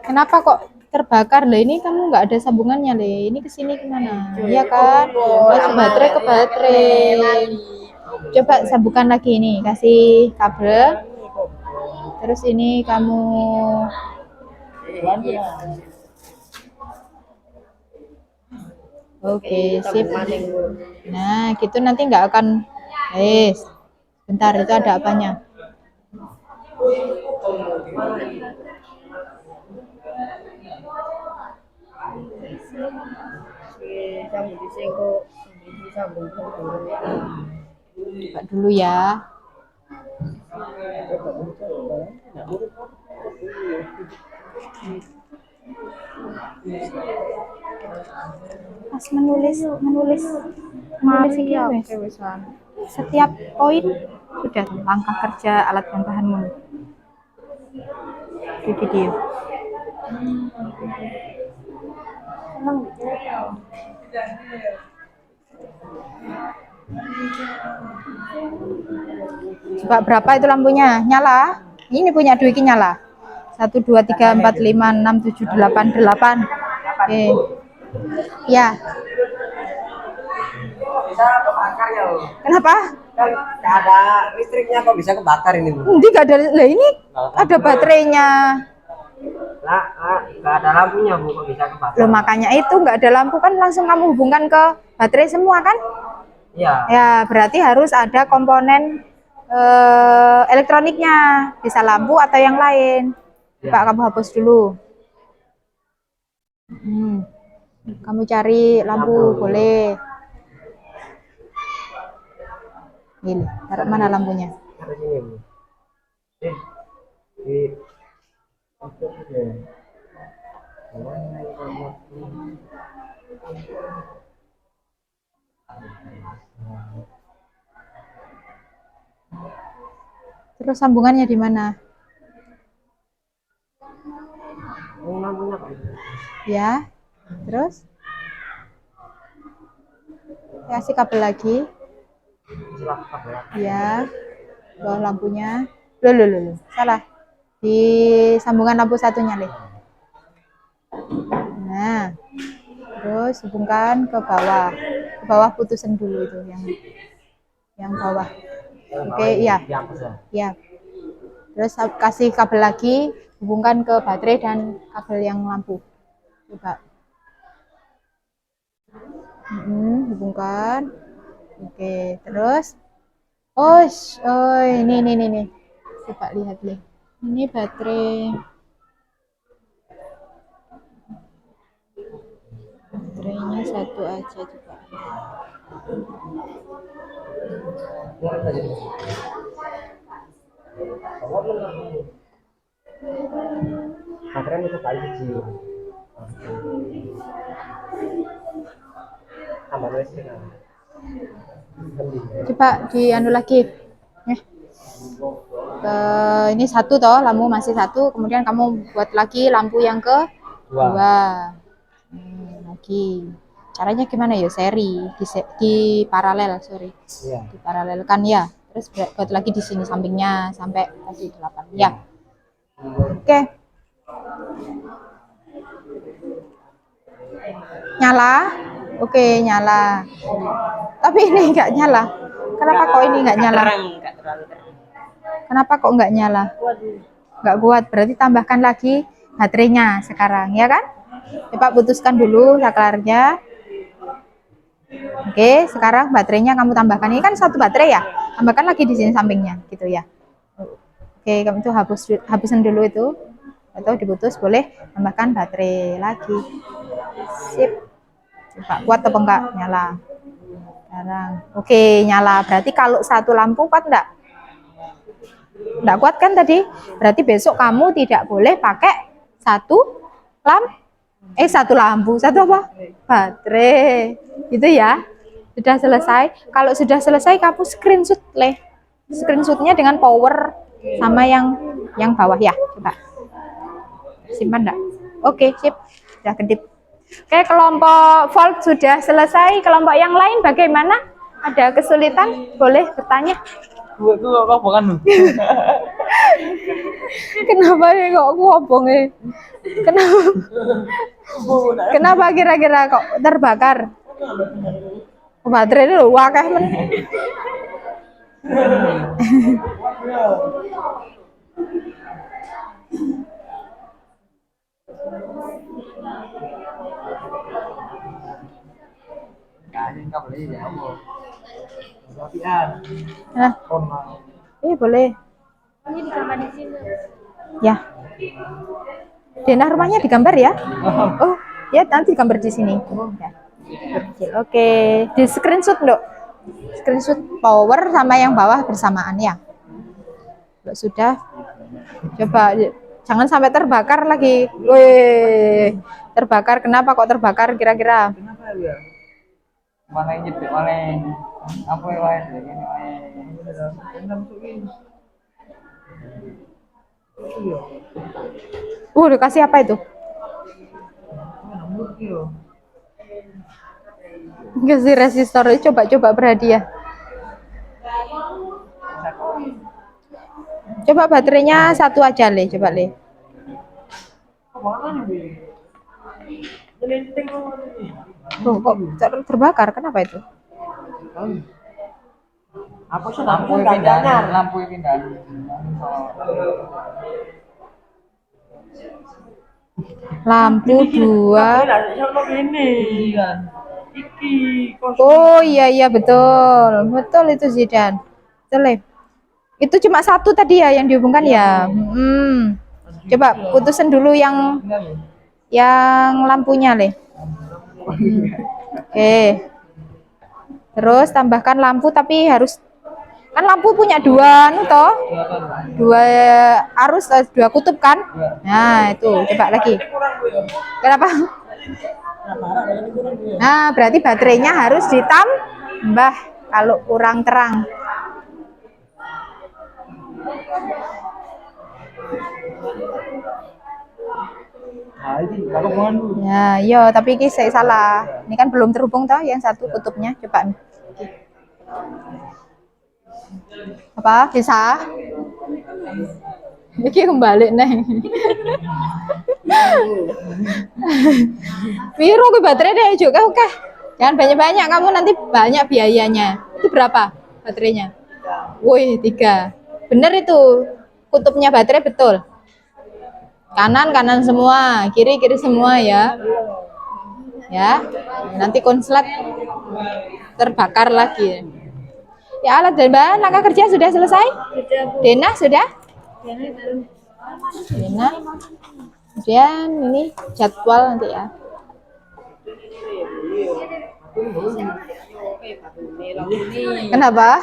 A: Kenapa kok terbakar? Lah ini kamu nggak ada sambungannya, Le. Ini ke sini gimana? Iya kan? Masuk baterai ke baterai. Coba sambungkan lagi ini, kasih kabel. Terus ini kamu Oke, sip. Nah, gitu nanti nggak akan bentar, itu ada apanya? Coba dulu ya. Pas menulis ini wes. Setiap poin sudah langkah kerja alat dan bahanmu di video. Coba berapa itu lampunya? Nyala? Ini punya Dwiki nyala. 1, 2, 3, 4, 5, 6, 7, 8, 8. Oke. Ya.
C: Bisa kebakar ya.
A: Kenapa?
C: Kan nggak ada listriknya kok bisa kebakar ini, Bu?
A: Nanti gak ada. Lah ini ada baterainya.
C: Lah, nggak ada lampunya, Bu, kok bisa kebakar?
A: Loh makanya itu nggak ada lampu kan langsung kamu hubungkan ke baterai semua kan?
C: Iya.
A: Ya berarti harus ada komponen elektroniknya, bisa lampu atau yang lain. Pak kamu hapus dulu. Kamu cari lampu boleh. Ini taruh mana lampunya?
C: Harus ini, Bu. Di
A: Terus sambungannya di mana?
C: ini lampunya, Pak.
A: Ya. Terus? Kasih kabel lagi.
C: Silahkan ya.
A: Ya. Bawah lampunya. Loh. Salah. Di sambungan lampu satunya, Le. Nah. Terus hubungkan ke bawah. Ke bawah putusin dulu itu yang bawah. Oke, iya.
C: Dihapus ya.
A: Ya. Terus kasih kabel lagi, hubungkan ke baterai dan kabel yang lampu. Coba. Hubungkan. Oke, terus. Oh, ini. Coba lihat nih. Ini baterai. Baterainya satu aja coba.
C: Baterai itu kali kecil. Tambah listrik.
A: Coba anu lagi. Ini satu toh, lampu masih satu. Kemudian kamu buat lagi lampu yang ke dua. Lagi. Caranya gimana ya? Seri di paralel, sorry.
C: Iya.
A: Diparalelkan ya. Terus buat lagi di sini sampingnya sampai tadi 8. Ya. Oke. Nyala? Oke, nyala. Tapi ini enggak nyala. Kenapa kok ini enggak nyala? Kenapa kok enggak nyala? Enggak kuat. Berarti tambahkan lagi baterainya sekarang, ya kan? Coba putuskan dulu saklarnya. Oke, sekarang baterainya kamu tambahkan. Ini kan satu baterai ya. Tambahkan lagi di sini sampingnya, gitu ya. Oke, kamu itu hapusin dulu itu. Atau diputus boleh tambahkan baterai lagi. Sip. Coba kuat atau enggak? Nyala. Sekarang. Oke, nyala. Berarti kalau satu lampu kuat enggak? Enggak kuat kan tadi? Berarti besok kamu tidak boleh pakai satu lampu, satu apa? Baterai. Gitu ya. Sudah selesai. Kalau sudah selesai kamu screenshot, Le. Screenshotnya dengan power sama yang bawah ya. Coba. Simpan enggak? Oke, sip. Sudah kedip. Oke, kelompok volt sudah selesai. Kelompok yang lain bagaimana? Ada kesulitan? Boleh bertanya.
B: Itu kok bukan.
A: Kenapa ya kok ngobong ya? Kenapa kira-kira kok terbakar? Baterai itu wakeh men. Nah, boleh.
E: Ini digambar di sini.
A: Ya. Denah rumahnya digambar ya? Oh, ya nanti digambar di sini. Ya. Oke, di screenshot dok. Screenshot power sama yang bawah bersamaan ya. Kalau sudah, coba jangan sampai terbakar lagi. Wih, terbakar. Kenapa kok terbakar kira-kira?
B: Kenapa ya? Mana yang jepit, mana yang apa yang lain ini
A: Dikasih apa itu? Kasih resistor, coba berhadiah. Coba baterainya satu aja, Le. Coba, Le. Loh, kok terbakar? Kenapa itu?
C: Apa sih lampu pindahan, lampu pindahan.
A: Lampu dua.
C: Iya.
A: Oh iya betul itu Zidan. Betul, Le. Itu cuma satu tadi ya yang dihubungkan ya. Coba putusin dulu yang lampunya, Le. Oke. Terus tambahkan lampu tapi harus kan lampu punya dua toh. Dua arus, dua kutub kan? Nah, itu coba lagi. Kenapa? Nah, berarti baterainya harus ditambah kalau kurang terang. Ya, iya, tapi ini saya salah. Ini kan belum terhubung toh yang satu kutubnya. Coba. Apa? Bisa? Ini kembali nih. Biru ke baterai deh juga, oke. Jangan banyak-banyak, kamu nanti banyak biayanya. Itu berapa baterainya? Wih, 3. Bener itu. Kutubnya baterai betul. Kanan semua, kiri semua ya. Ya. Nanti konslet terbakar lagi. Ya, alat dan bahan langkah kerja sudah selesai? Dena sudah? Dena. Kemudian ini jadwal nanti ya. Kenapa?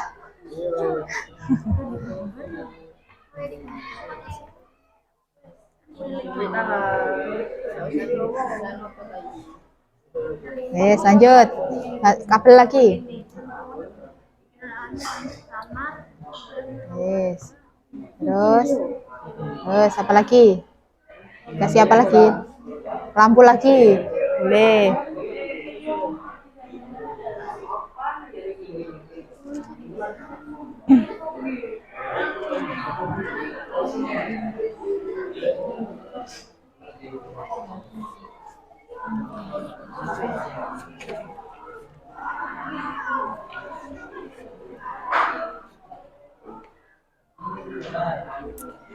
A: Lanjut. Kabel lagi. Terus apa lagi? Kasih apa lagi? Lampu lagi. Boleh.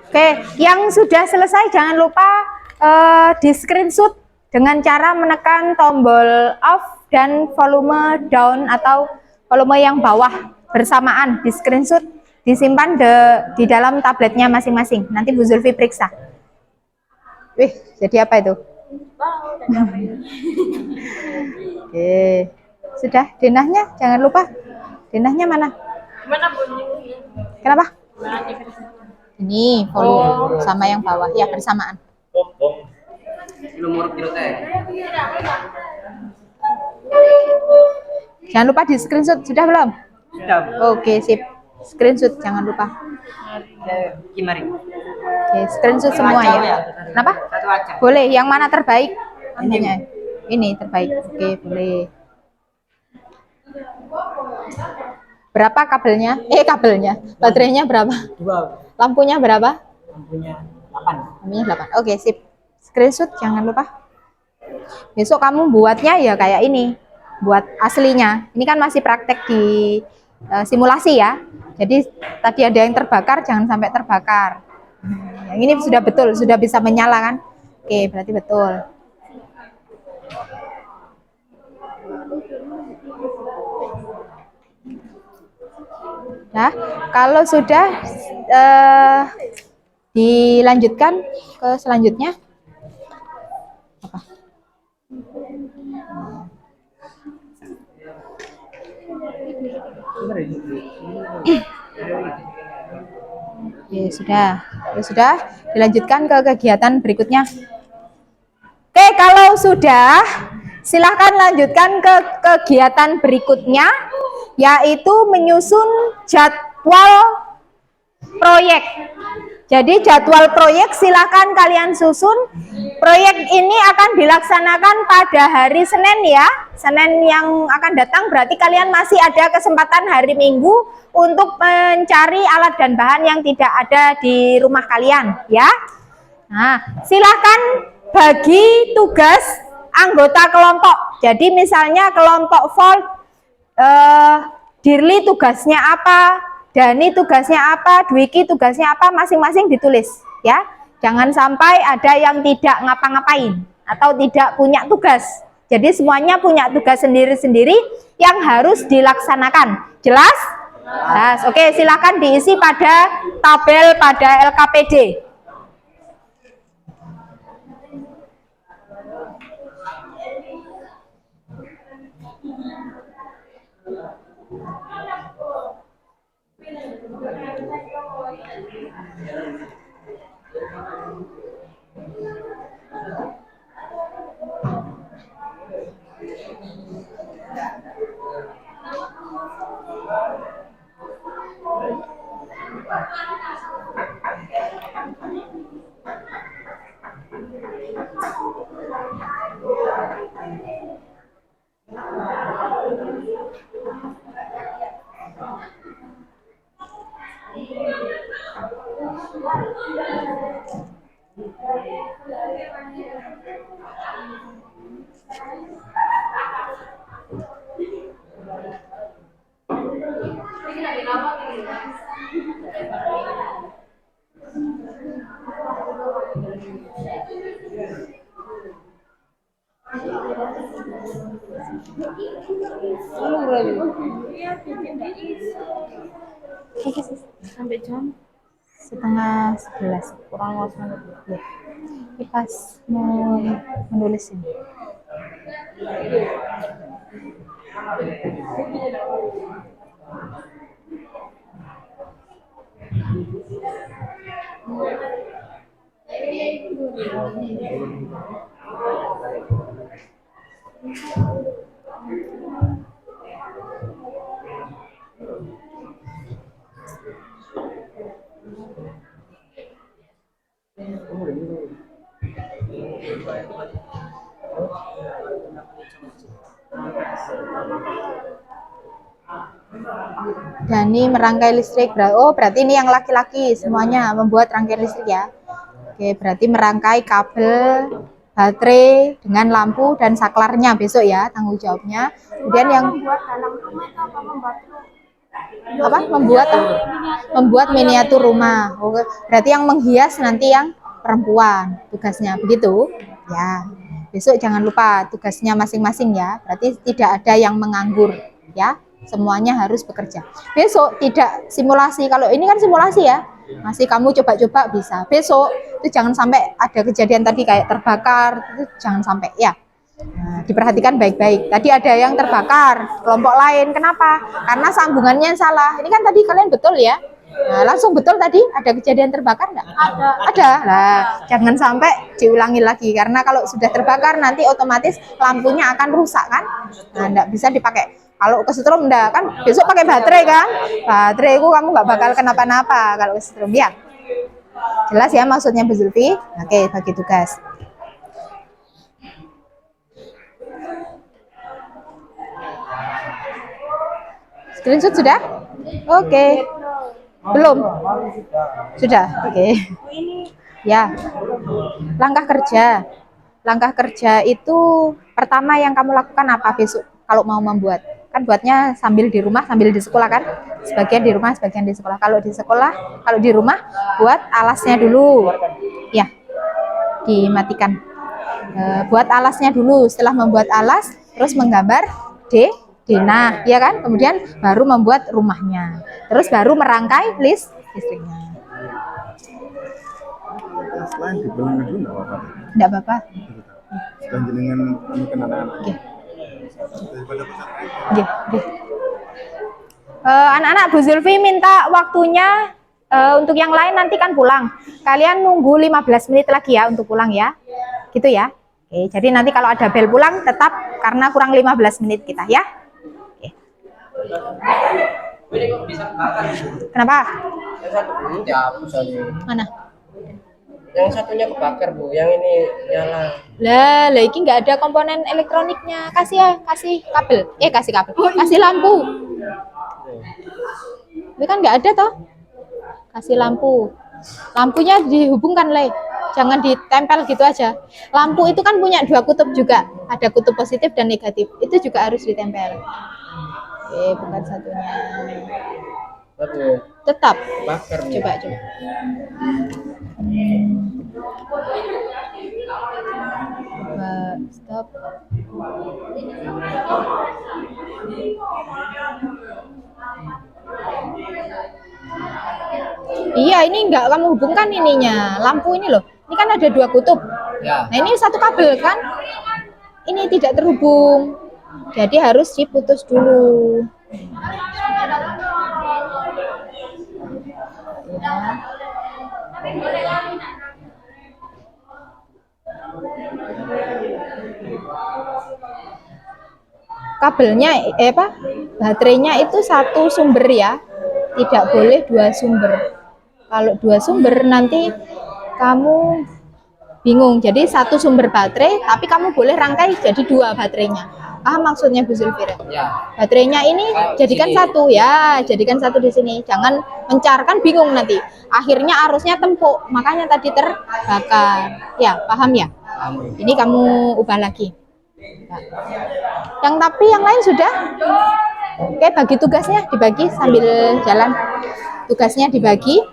A: Oke, yang sudah selesai jangan lupa di screenshot dengan cara menekan tombol off dan volume down atau volume yang bawah bersamaan. Di screenshot, disimpan di dalam tabletnya masing-masing. Nanti Bu Zulfi periksa. Wih, jadi apa itu? Oke, sudah. Denahnya jangan lupa. Denahnya mana? Kenapa? Ini volume sama yang bawah ya bersamaan. Jangan lupa di screenshot, sudah belum?
C: Sudah.
A: Oke, sip. Screenshot jangan lupa. Oke, screenshot semua ya. Kenapa?
C: Satu aja.
A: Boleh, yang mana terbaik? Ini terbaik. Oke, boleh. Berapa kabelnya? Kabelnya. Baterainya berapa?
C: 2.
A: Lampunya berapa?
C: Lampunya 8.
A: Lampunya 8. Oke, sip. Screenshot jangan lupa. Besok kamu buatnya ya kayak ini. Buat aslinya. Ini kan masih praktek di simulasi ya. Jadi tadi ada yang terbakar, jangan sampai terbakar. Yang ini sudah betul, sudah bisa menyala kan? Oke, berarti betul. Nah, kalau sudah dilanjutkan ke selanjutnya. Apa? Ya sudah dilanjutkan ke kegiatan berikutnya. Oke, kalau sudah silahkan lanjutkan ke kegiatan berikutnya, yaitu menyusun jadwal proyek. Jadi jadwal proyek silahkan kalian susun. Proyek ini akan dilaksanakan pada hari Senin ya. Senin yang akan datang, berarti kalian masih ada kesempatan hari Minggu untuk mencari alat dan bahan yang tidak ada di rumah kalian ya. Nah, silahkan bagi tugas anggota kelompok. Jadi misalnya kelompok Volt, Dirli tugasnya apa, Dani tugasnya apa, Dwiki tugasnya apa, masing-masing ditulis ya. Jangan sampai ada yang tidak ngapa-ngapain atau tidak punya tugas. Jadi semuanya punya tugas sendiri-sendiri yang harus dilaksanakan. Jelas? Jelas. Oke, silakan diisi pada tabel pada LKPD. Sampai jam setengah 11 kurang 5 menit ya. Ini pas mau menulis ini. Dani merangkai listrik. Oh, berarti ini yang laki-laki semuanya membuat rangkaian listrik ya. Oke, berarti merangkai kabel, baterai dengan lampu dan saklarnya besok ya tanggung jawabnya. Kemudian yang membuat miniatur rumah. Oh, berarti yang menghias nanti yang perempuan tugasnya begitu ya. Besok jangan lupa tugasnya masing-masing ya. Berarti tidak ada yang menganggur ya. Semuanya harus bekerja. Besok tidak simulasi. Kalau ini kan simulasi ya. Masih kamu coba-coba bisa. Besok itu jangan sampai ada kejadian tadi kayak terbakar. Itu jangan sampai ya. Nah, diperhatikan baik-baik. Tadi ada yang terbakar, kelompok lain. Kenapa? Karena sambungannya salah. Ini kan tadi kalian betul ya. Nah, langsung betul tadi ada kejadian terbakar nggak? Ada. Nah, jangan sampai diulangi lagi. Karena kalau sudah terbakar nanti otomatis lampunya akan rusak kan. Nah, nggak bisa dipakai. Kalau kesetrum enggak kan besok pakai baterai kan, baterai itu kamu nggak bakal kenapa-napa kalau kesetrum ya. Jelas ya maksudnya Bu Zulfi? Oke, bagi tugas. Screenshot sudah? Oke. Belum? Sudah. Oke. Ya. Langkah kerja. Langkah kerja itu pertama yang kamu lakukan apa besok kalau mau membuat? Kan buatnya sambil di rumah, sambil di sekolah kan? Sebagian di rumah, sebagian di sekolah. Kalau di sekolah, kalau di rumah buat alasnya dulu. Ya, dimatikan. Buat alasnya dulu. Setelah membuat alas, terus menggambar denah, ya kan? Kemudian baru membuat rumahnya. Terus baru merangkai listriknya.
F: Selain dibilang dulu enggak apa-apa.
A: Enggak apa-apa.
F: Sudah jenengan anukan anak-anak.
A: Anak-anak, Bu Zulfi minta waktunya untuk yang lain nanti kan pulang. Kalian nunggu 15 menit lagi ya untuk pulang ya. Gitu ya. Oke, jadi nanti kalau ada bel pulang tetap karena kurang 15 menit kita ya. Oke. Kenapa? Mana?
C: Yang satunya kebakar Bu, yang ini nyala.
A: Lah iki nggak ada komponen elektroniknya. Kasih ya, kasih kabel. Kasih kabel. Kasih lampu. Ini kan nggak ada toh? Kasih lampu. Lampunya dihubungkan, Le. Jangan ditempel gitu aja. Lampu itu kan punya dua kutub juga. Ada kutub positif dan negatif. Itu juga harus ditempel. Bukan satunya.
C: Aduh,
A: Tetap.
C: bakar nih.
A: Coba. Stop. Iya, ini enggak kamu hubungkan ininya. Lampu ini loh. Ini kan ada dua kutub.
C: Ya.
A: Nah, ini satu kabel kan? Ini tidak terhubung. Jadi harus diputus dulu. Kabelnya baterainya itu satu sumber ya, tidak boleh dua sumber. Kalau dua sumber nanti kamu bingung. Jadi satu sumber baterai tapi kamu boleh rangkai jadi dua baterainya. Paham maksudnya Bu Zulfira?
C: Ya.
A: Baterainya ini jadikan satu ya, jadikan satu di sini. Jangan mencar, kan bingung nanti. Akhirnya arusnya tempuk, makanya tadi terbakar. Ya, paham ya? Ini kamu ubah lagi. Tapi yang lain sudah? Oke, bagi tugasnya dibagi sambil jalan. Tugasnya dibagi.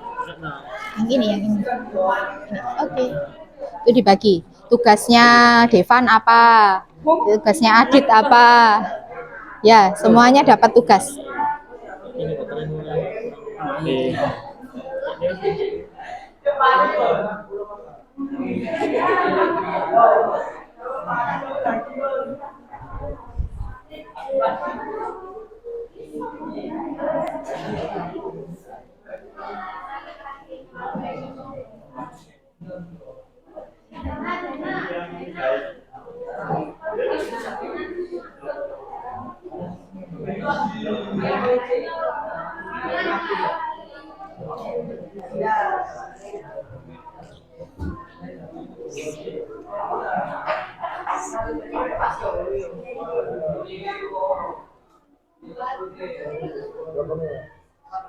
A: Yang ini. Oke. Itu dibagi. Tugasnya Devan apa? Tugasnya Adit apa? Ya, semuanya dapat tugas.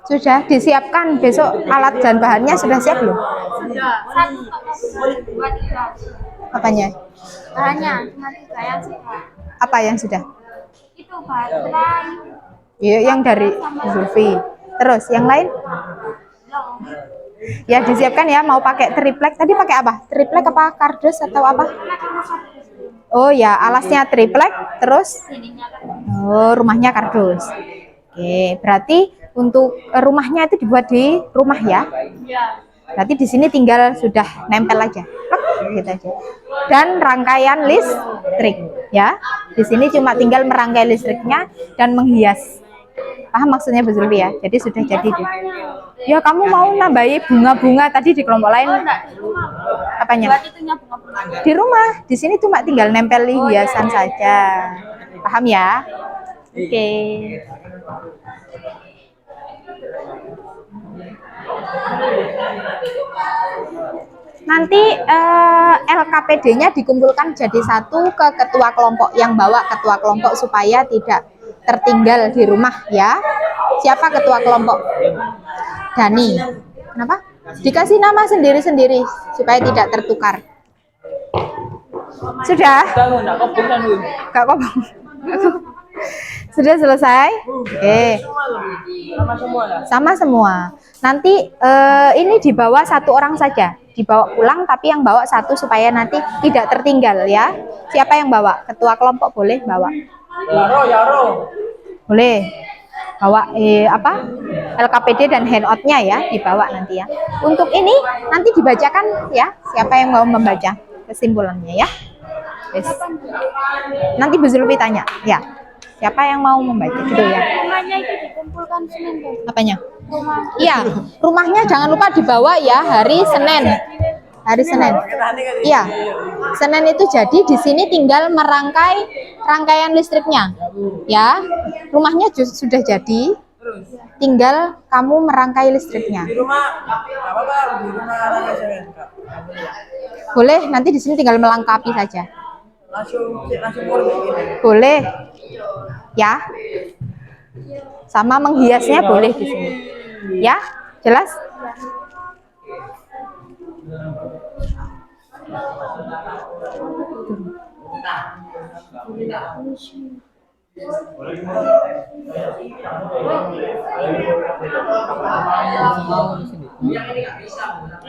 A: Sudah disiapkan besok alat dan bahannya sudah siap belum?
E: Sudah.
A: Apanya?
E: Bahannya cuma 3 yang sudah.
A: Apa yang sudah?
E: Itu baterai.
A: Ya, yang dari Zulfi. Terus yang lain? Ya disiapkan ya. Mau pakai triplek? Tadi pakai apa? Triplek apa kardus atau apa? Oh ya, alasnya triplek. Terus? Oh, rumahnya kardus. Oke, berarti untuk rumahnya itu dibuat di rumah ya?
E: Ya.
A: Berarti di sini tinggal sudah nempel aja, gitu aja. Dan rangkaian listrik, ya. Di sini cuma tinggal merangkai listriknya dan menghias. Paham maksudnya Bu Zulfi ya? Jadi sudah jadi. Ya kamu mau nambahi bunga-bunga tadi di kelompok lain? Apanya? Di rumah. Di sini cuma tinggal nempel hiasan saja. Paham ya? Oke. Nanti LKPD-nya dikumpulkan jadi satu ke ketua kelompok yang bawa ketua kelompok supaya tidak tertinggal di rumah ya. Siapa ketua kelompok? Dani. Kenapa? Dikasih nama sendiri-sendiri supaya tidak tertukar. Sudah? Gak kobong. Sudah selesai? Oke. Sama semua. Nanti ini dibawa satu orang saja. Dibawa pulang tapi yang bawa satu supaya nanti tidak tertinggal ya. Siapa yang bawa? Ketua kelompok boleh bawa. Boleh. Bawa LKPD dan handout-nya ya dibawa nanti ya. Untuk ini nanti dibacakan ya. Siapa yang mau membaca kesimpulannya ya? Yes. Nanti Bu Zulfi tanya ya. Siapa yang mau membaca gitu ya?
E: Rumahnya itu dikumpulkan Senin.
A: Apanya? Iya, rumahnya jangan lupa dibawa ya hari Senin. Hari Senin. Iya. Senin itu jadi di sini tinggal merangkai rangkaian listriknya. Ya. Rumahnya sudah jadi. tinggal kamu merangkai listriknya. Boleh, nanti di sini tinggal melengkapi saja. Boleh. Ya. Sama menghiasnya boleh di sini. Ya, jelas?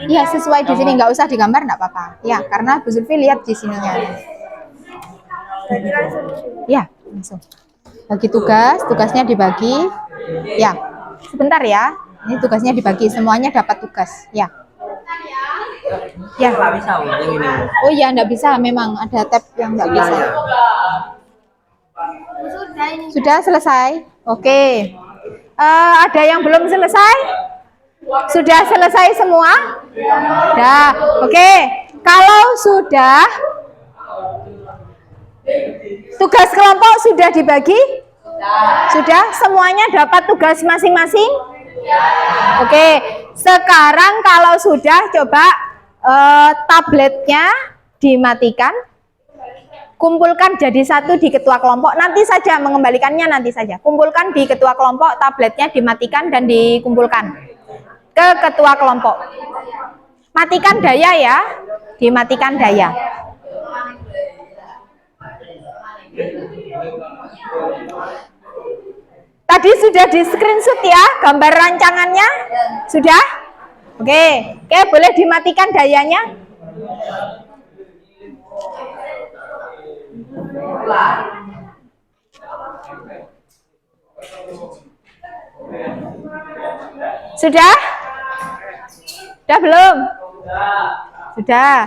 A: Iya, sesuai di sini, nggak usah digambar, nggak apa-apa. Ya, karena Bu Zulfi lihat di sininya. Ya, langsung. Bagi tugas, tugasnya dibagi. Ya, sebentar ya. Ini tugasnya dibagi, semuanya dapat tugas. Ya. Ya.
C: Nggak bisa yang ini.
A: Oh iya, nggak bisa. Memang ada tab yang nggak bisa. Sudah selesai? Oke. Ada yang belum selesai? Sudah selesai semua? Sudah. Oke. Kalau sudah, tugas kelompok sudah dibagi? Sudah? Semuanya dapat tugas masing-masing? Oke. Sekarang kalau sudah, coba tabletnya dimatikan. Kumpulkan jadi satu di ketua kelompok, nanti saja mengembalikannya, nanti saja. Kumpulkan di ketua kelompok, tabletnya dimatikan dan dikumpulkan ke ketua kelompok. Matikan daya ya, dimatikan daya. Tadi sudah di screenshot ya, gambar rancangannya? Sudah? Oke, boleh dimatikan dayanya? Sudah? Sudah belum? Sudah.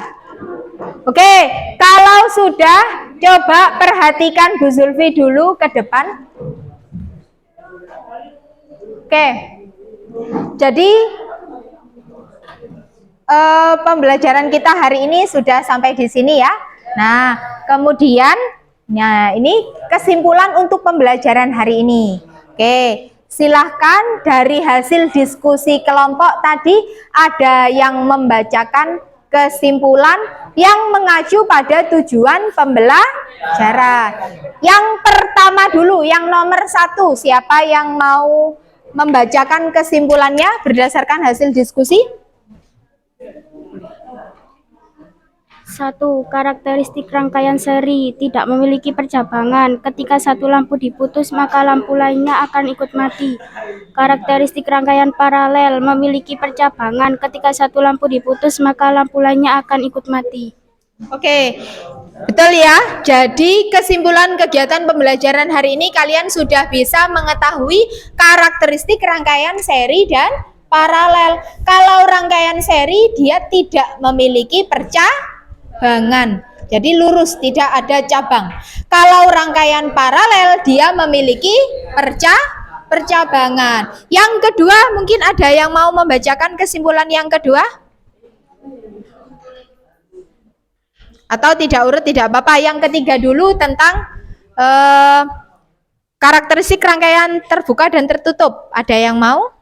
A: Oke, kalau sudah, coba perhatikan Bu Zulfi dulu ke depan. Oke. Jadi pembelajaran kita hari ini sudah sampai di sini ya. Nah, kemudian ini kesimpulan untuk pembelajaran hari ini. Oke, silahkan dari hasil diskusi kelompok tadi ada yang membacakan kesimpulan yang mengacu pada tujuan pembelajaran. Yang pertama dulu, yang nomor 1, siapa yang mau membacakan kesimpulannya berdasarkan hasil diskusi?
E: 1. Karakteristik rangkaian seri tidak memiliki percabangan. Ketika satu lampu diputus, maka lampu lainnya akan ikut mati. Karakteristik rangkaian paralel memiliki percabangan. Ketika satu lampu diputus, maka lampu lainnya akan ikut mati.
A: Oke, betul ya. Jadi kesimpulan kegiatan pembelajaran hari ini kalian sudah bisa mengetahui karakteristik rangkaian seri dan paralel. Kalau rangkaian seri dia tidak memiliki percabangan, jadi lurus, tidak ada cabang. Kalau rangkaian paralel dia memiliki percabangan. Yang kedua, mungkin ada yang mau membacakan kesimpulan yang kedua? Atau tidak urut, tidak apa-apa. Yang ketiga dulu tentang karakteristik rangkaian terbuka dan tertutup. Ada yang mau?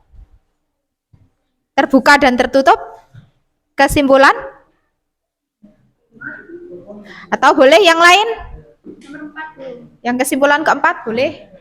A: Terbuka dan tertutup? Kesimpulan? Atau boleh yang lain? Yang kesimpulan keempat boleh?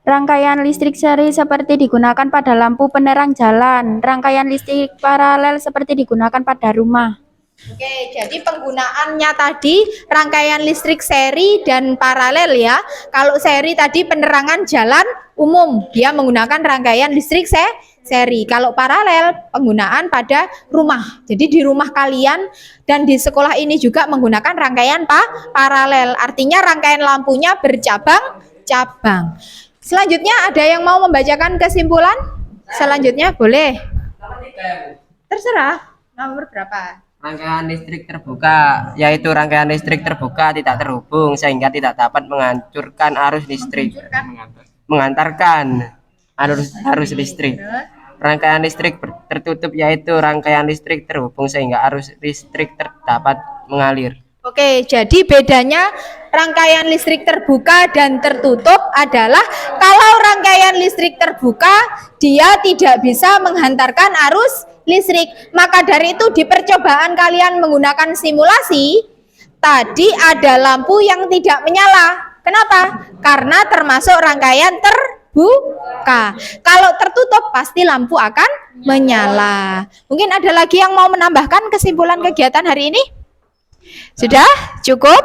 E: Rangkaian listrik seri seperti digunakan pada lampu penerang jalan. Rangkaian listrik paralel seperti digunakan pada rumah.
A: Oke, jadi penggunaannya tadi rangkaian listrik seri dan paralel ya. Kalau seri tadi penerangan jalan umum, dia menggunakan rangkaian listrik seri. Kalau paralel penggunaan pada rumah. Jadi di rumah kalian dan di sekolah ini juga menggunakan rangkaian paralel. Artinya rangkaian lampunya bercabang-cabang. Selanjutnya ada yang mau membacakan kesimpulan? Selanjutnya boleh. Terserah. Nomor berapa?
C: Rangkaian listrik terbuka, yaitu rangkaian listrik terbuka tidak terhubung sehingga tidak dapat menghancurkan arus listrik, mengantarkan arus listrik. Rangkaian listrik tertutup, yaitu rangkaian listrik terhubung sehingga arus listrik dapat mengalir.
A: Oke, jadi bedanya rangkaian listrik terbuka dan tertutup adalah kalau rangkaian listrik terbuka, dia tidak bisa menghantarkan arus listrik. Maka dari itu di percobaan kalian menggunakan simulasi, tadi ada lampu yang tidak menyala. Kenapa? Karena termasuk rangkaian terbuka. Kalau tertutup pasti lampu akan menyala. Mungkin ada lagi yang mau menambahkan kesimpulan kegiatan hari ini? Sudah cukup?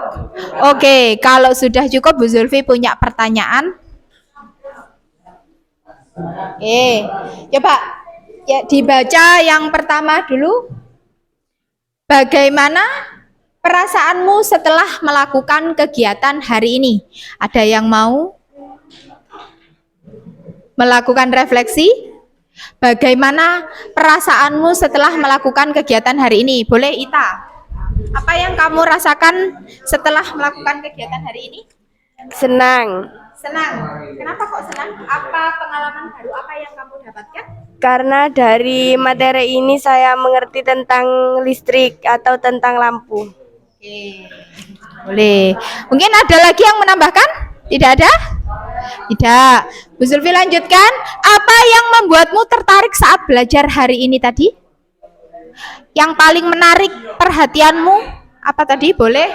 A: Oke, kalau sudah cukup Bu Zulfi punya pertanyaan. Coba ya dibaca yang pertama dulu. Bagaimana perasaanmu setelah melakukan kegiatan hari ini? Ada yang mau melakukan refleksi? Bagaimana perasaanmu setelah melakukan kegiatan hari ini? Boleh Ita? Apa yang kamu rasakan setelah melakukan kegiatan hari ini?
G: Senang,
A: Senang. Kenapa kok senang? Apa pengalaman baru apa yang kamu dapatkan?
G: karena dari materi ini saya mengerti tentang listrik atau tentang lampu.
A: Oke. Boleh. Mungkin ada lagi yang menambahkan? Tidak ada? Tidak. Bu Zulfi lanjutkan. Apa yang membuatmu tertarik saat belajar hari ini tadi? Yang paling menarik perhatianmu apa tadi? Boleh?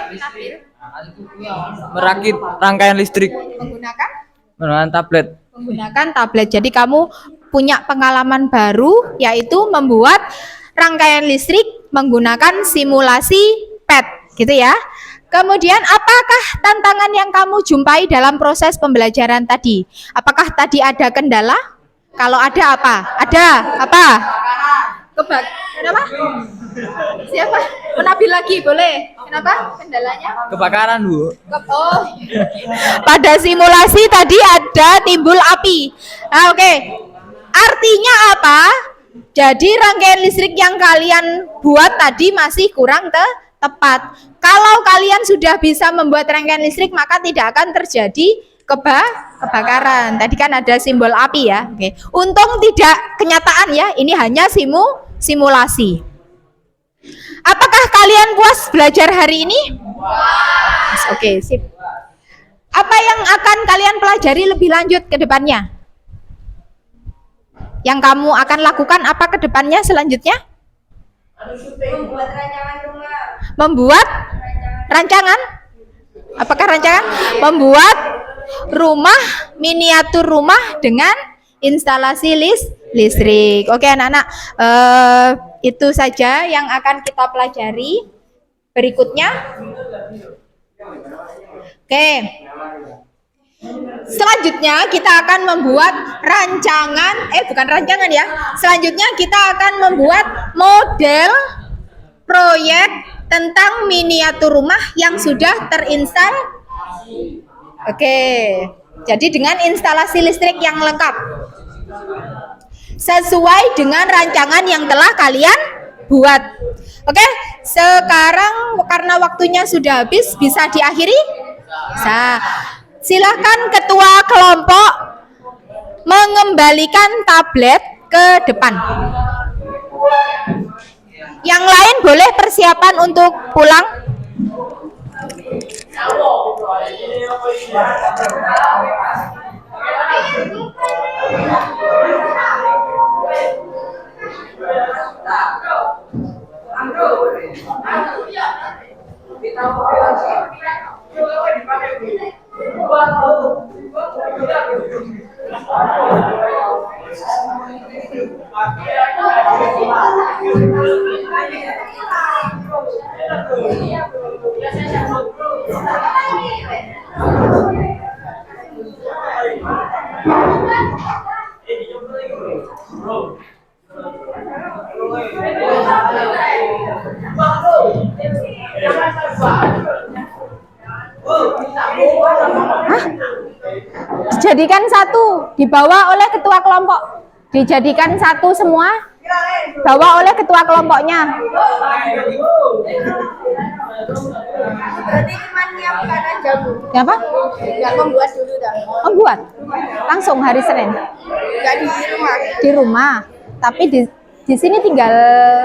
B: Merakit rangkaian listrik
A: Menggunakan
B: tablet.
A: Jadi kamu punya pengalaman baru yaitu membuat rangkaian listrik menggunakan simulasi PET, gitu ya. Kemudian apakah tantangan yang kamu jumpai dalam proses pembelajaran tadi? Apakah tadi ada kendala? Kalau ada apa? Ada apa? Kenapa? Siapa? Menabil lagi boleh. Kenapa? Kendalanya?
B: Kebakaran, Bu.
A: Oh. Pada simulasi tadi ada timbul api. Oke. Artinya apa? Jadi rangkaian listrik yang kalian buat tadi masih kurang tepat. Kalau kalian sudah bisa membuat rangkaian listrik maka tidak akan terjadi kebakaran. Tadi kan ada simbol api ya. Oke. Untung tidak kenyataan ya. Ini hanya simulasi. Apakah kalian puas belajar hari ini? Oke, sip. Apa yang akan kalian pelajari lebih lanjut ke depannya? Yang kamu akan lakukan apa ke depannya selanjutnya? Membuat rancangan? Apakah rancangan? Membuat rumah, miniatur rumah dengan instalasi listrik. Oke anak-anak, itu saja yang akan kita pelajari. Berikutnya, oke. Selanjutnya kita akan membuat Selanjutnya kita akan membuat model proyek tentang miniatur rumah yang sudah terinstal. Oke. Jadi dengan instalasi listrik yang lengkap. Sesuai dengan rancangan yang telah kalian buat. Oke, sekarang karena waktunya sudah habis, bisa diakhiri? Bisa. Silakan ketua kelompok mengembalikan tablet ke depan. Yang lain boleh persiapan untuk pulang. Dijadikan satu, dibawa oleh ketua kelompok. Dijadikan satu semua, bawa oleh ketua kelompoknya.
G: Berarti cuma nyiapkan aja, Bu.
A: Apa?
G: Nggak membuat dulu dah.
A: Membuat langsung hari Senin
G: Nggak di rumah.
A: di rumah, tapi Di sini tinggal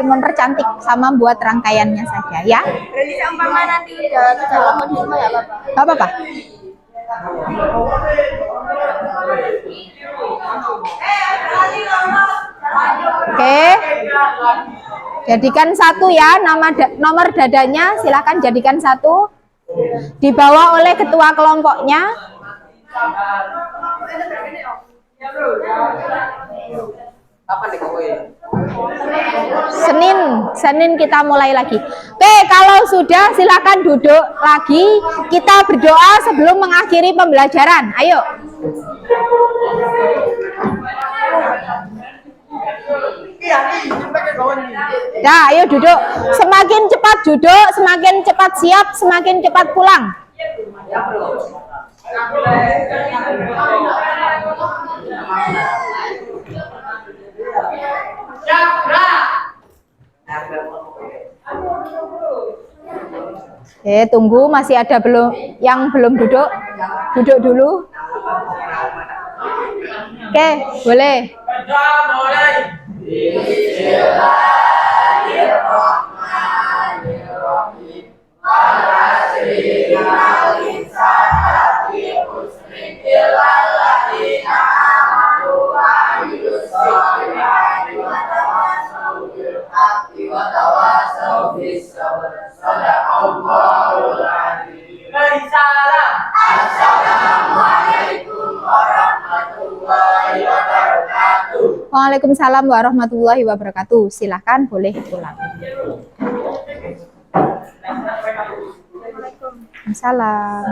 A: mempercantik sama buat rangkaiannya saja ya.
G: Berarti seumpama nanti udah tidak lama di rumah ya Bapak?
A: Gak apa-apa. Oke. Jadikan satu ya, nomor dadanya silakan jadikan satu. Dibawa oleh ketua kelompoknya. Senin kita mulai lagi. Oke, kalau sudah silakan duduk lagi. Kita berdoa sebelum mengakhiri pembelajaran. Ayo. Nah, ayo duduk. Semakin cepat duduk, semakin cepat siap, semakin cepat pulang. Tunggu, masih ada yang belum duduk. Duduk dulu. Oke, boleh. Waalaikumsalam warahmatullahi wabarakatuh. Silakan boleh pulang. Waalaikumsalam.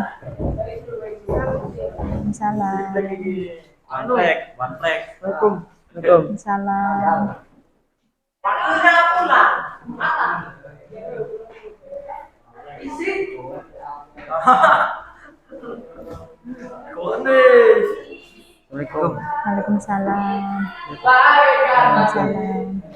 A: Waalaikumsalam. Waalaikumsalam. Waalaikumsalam.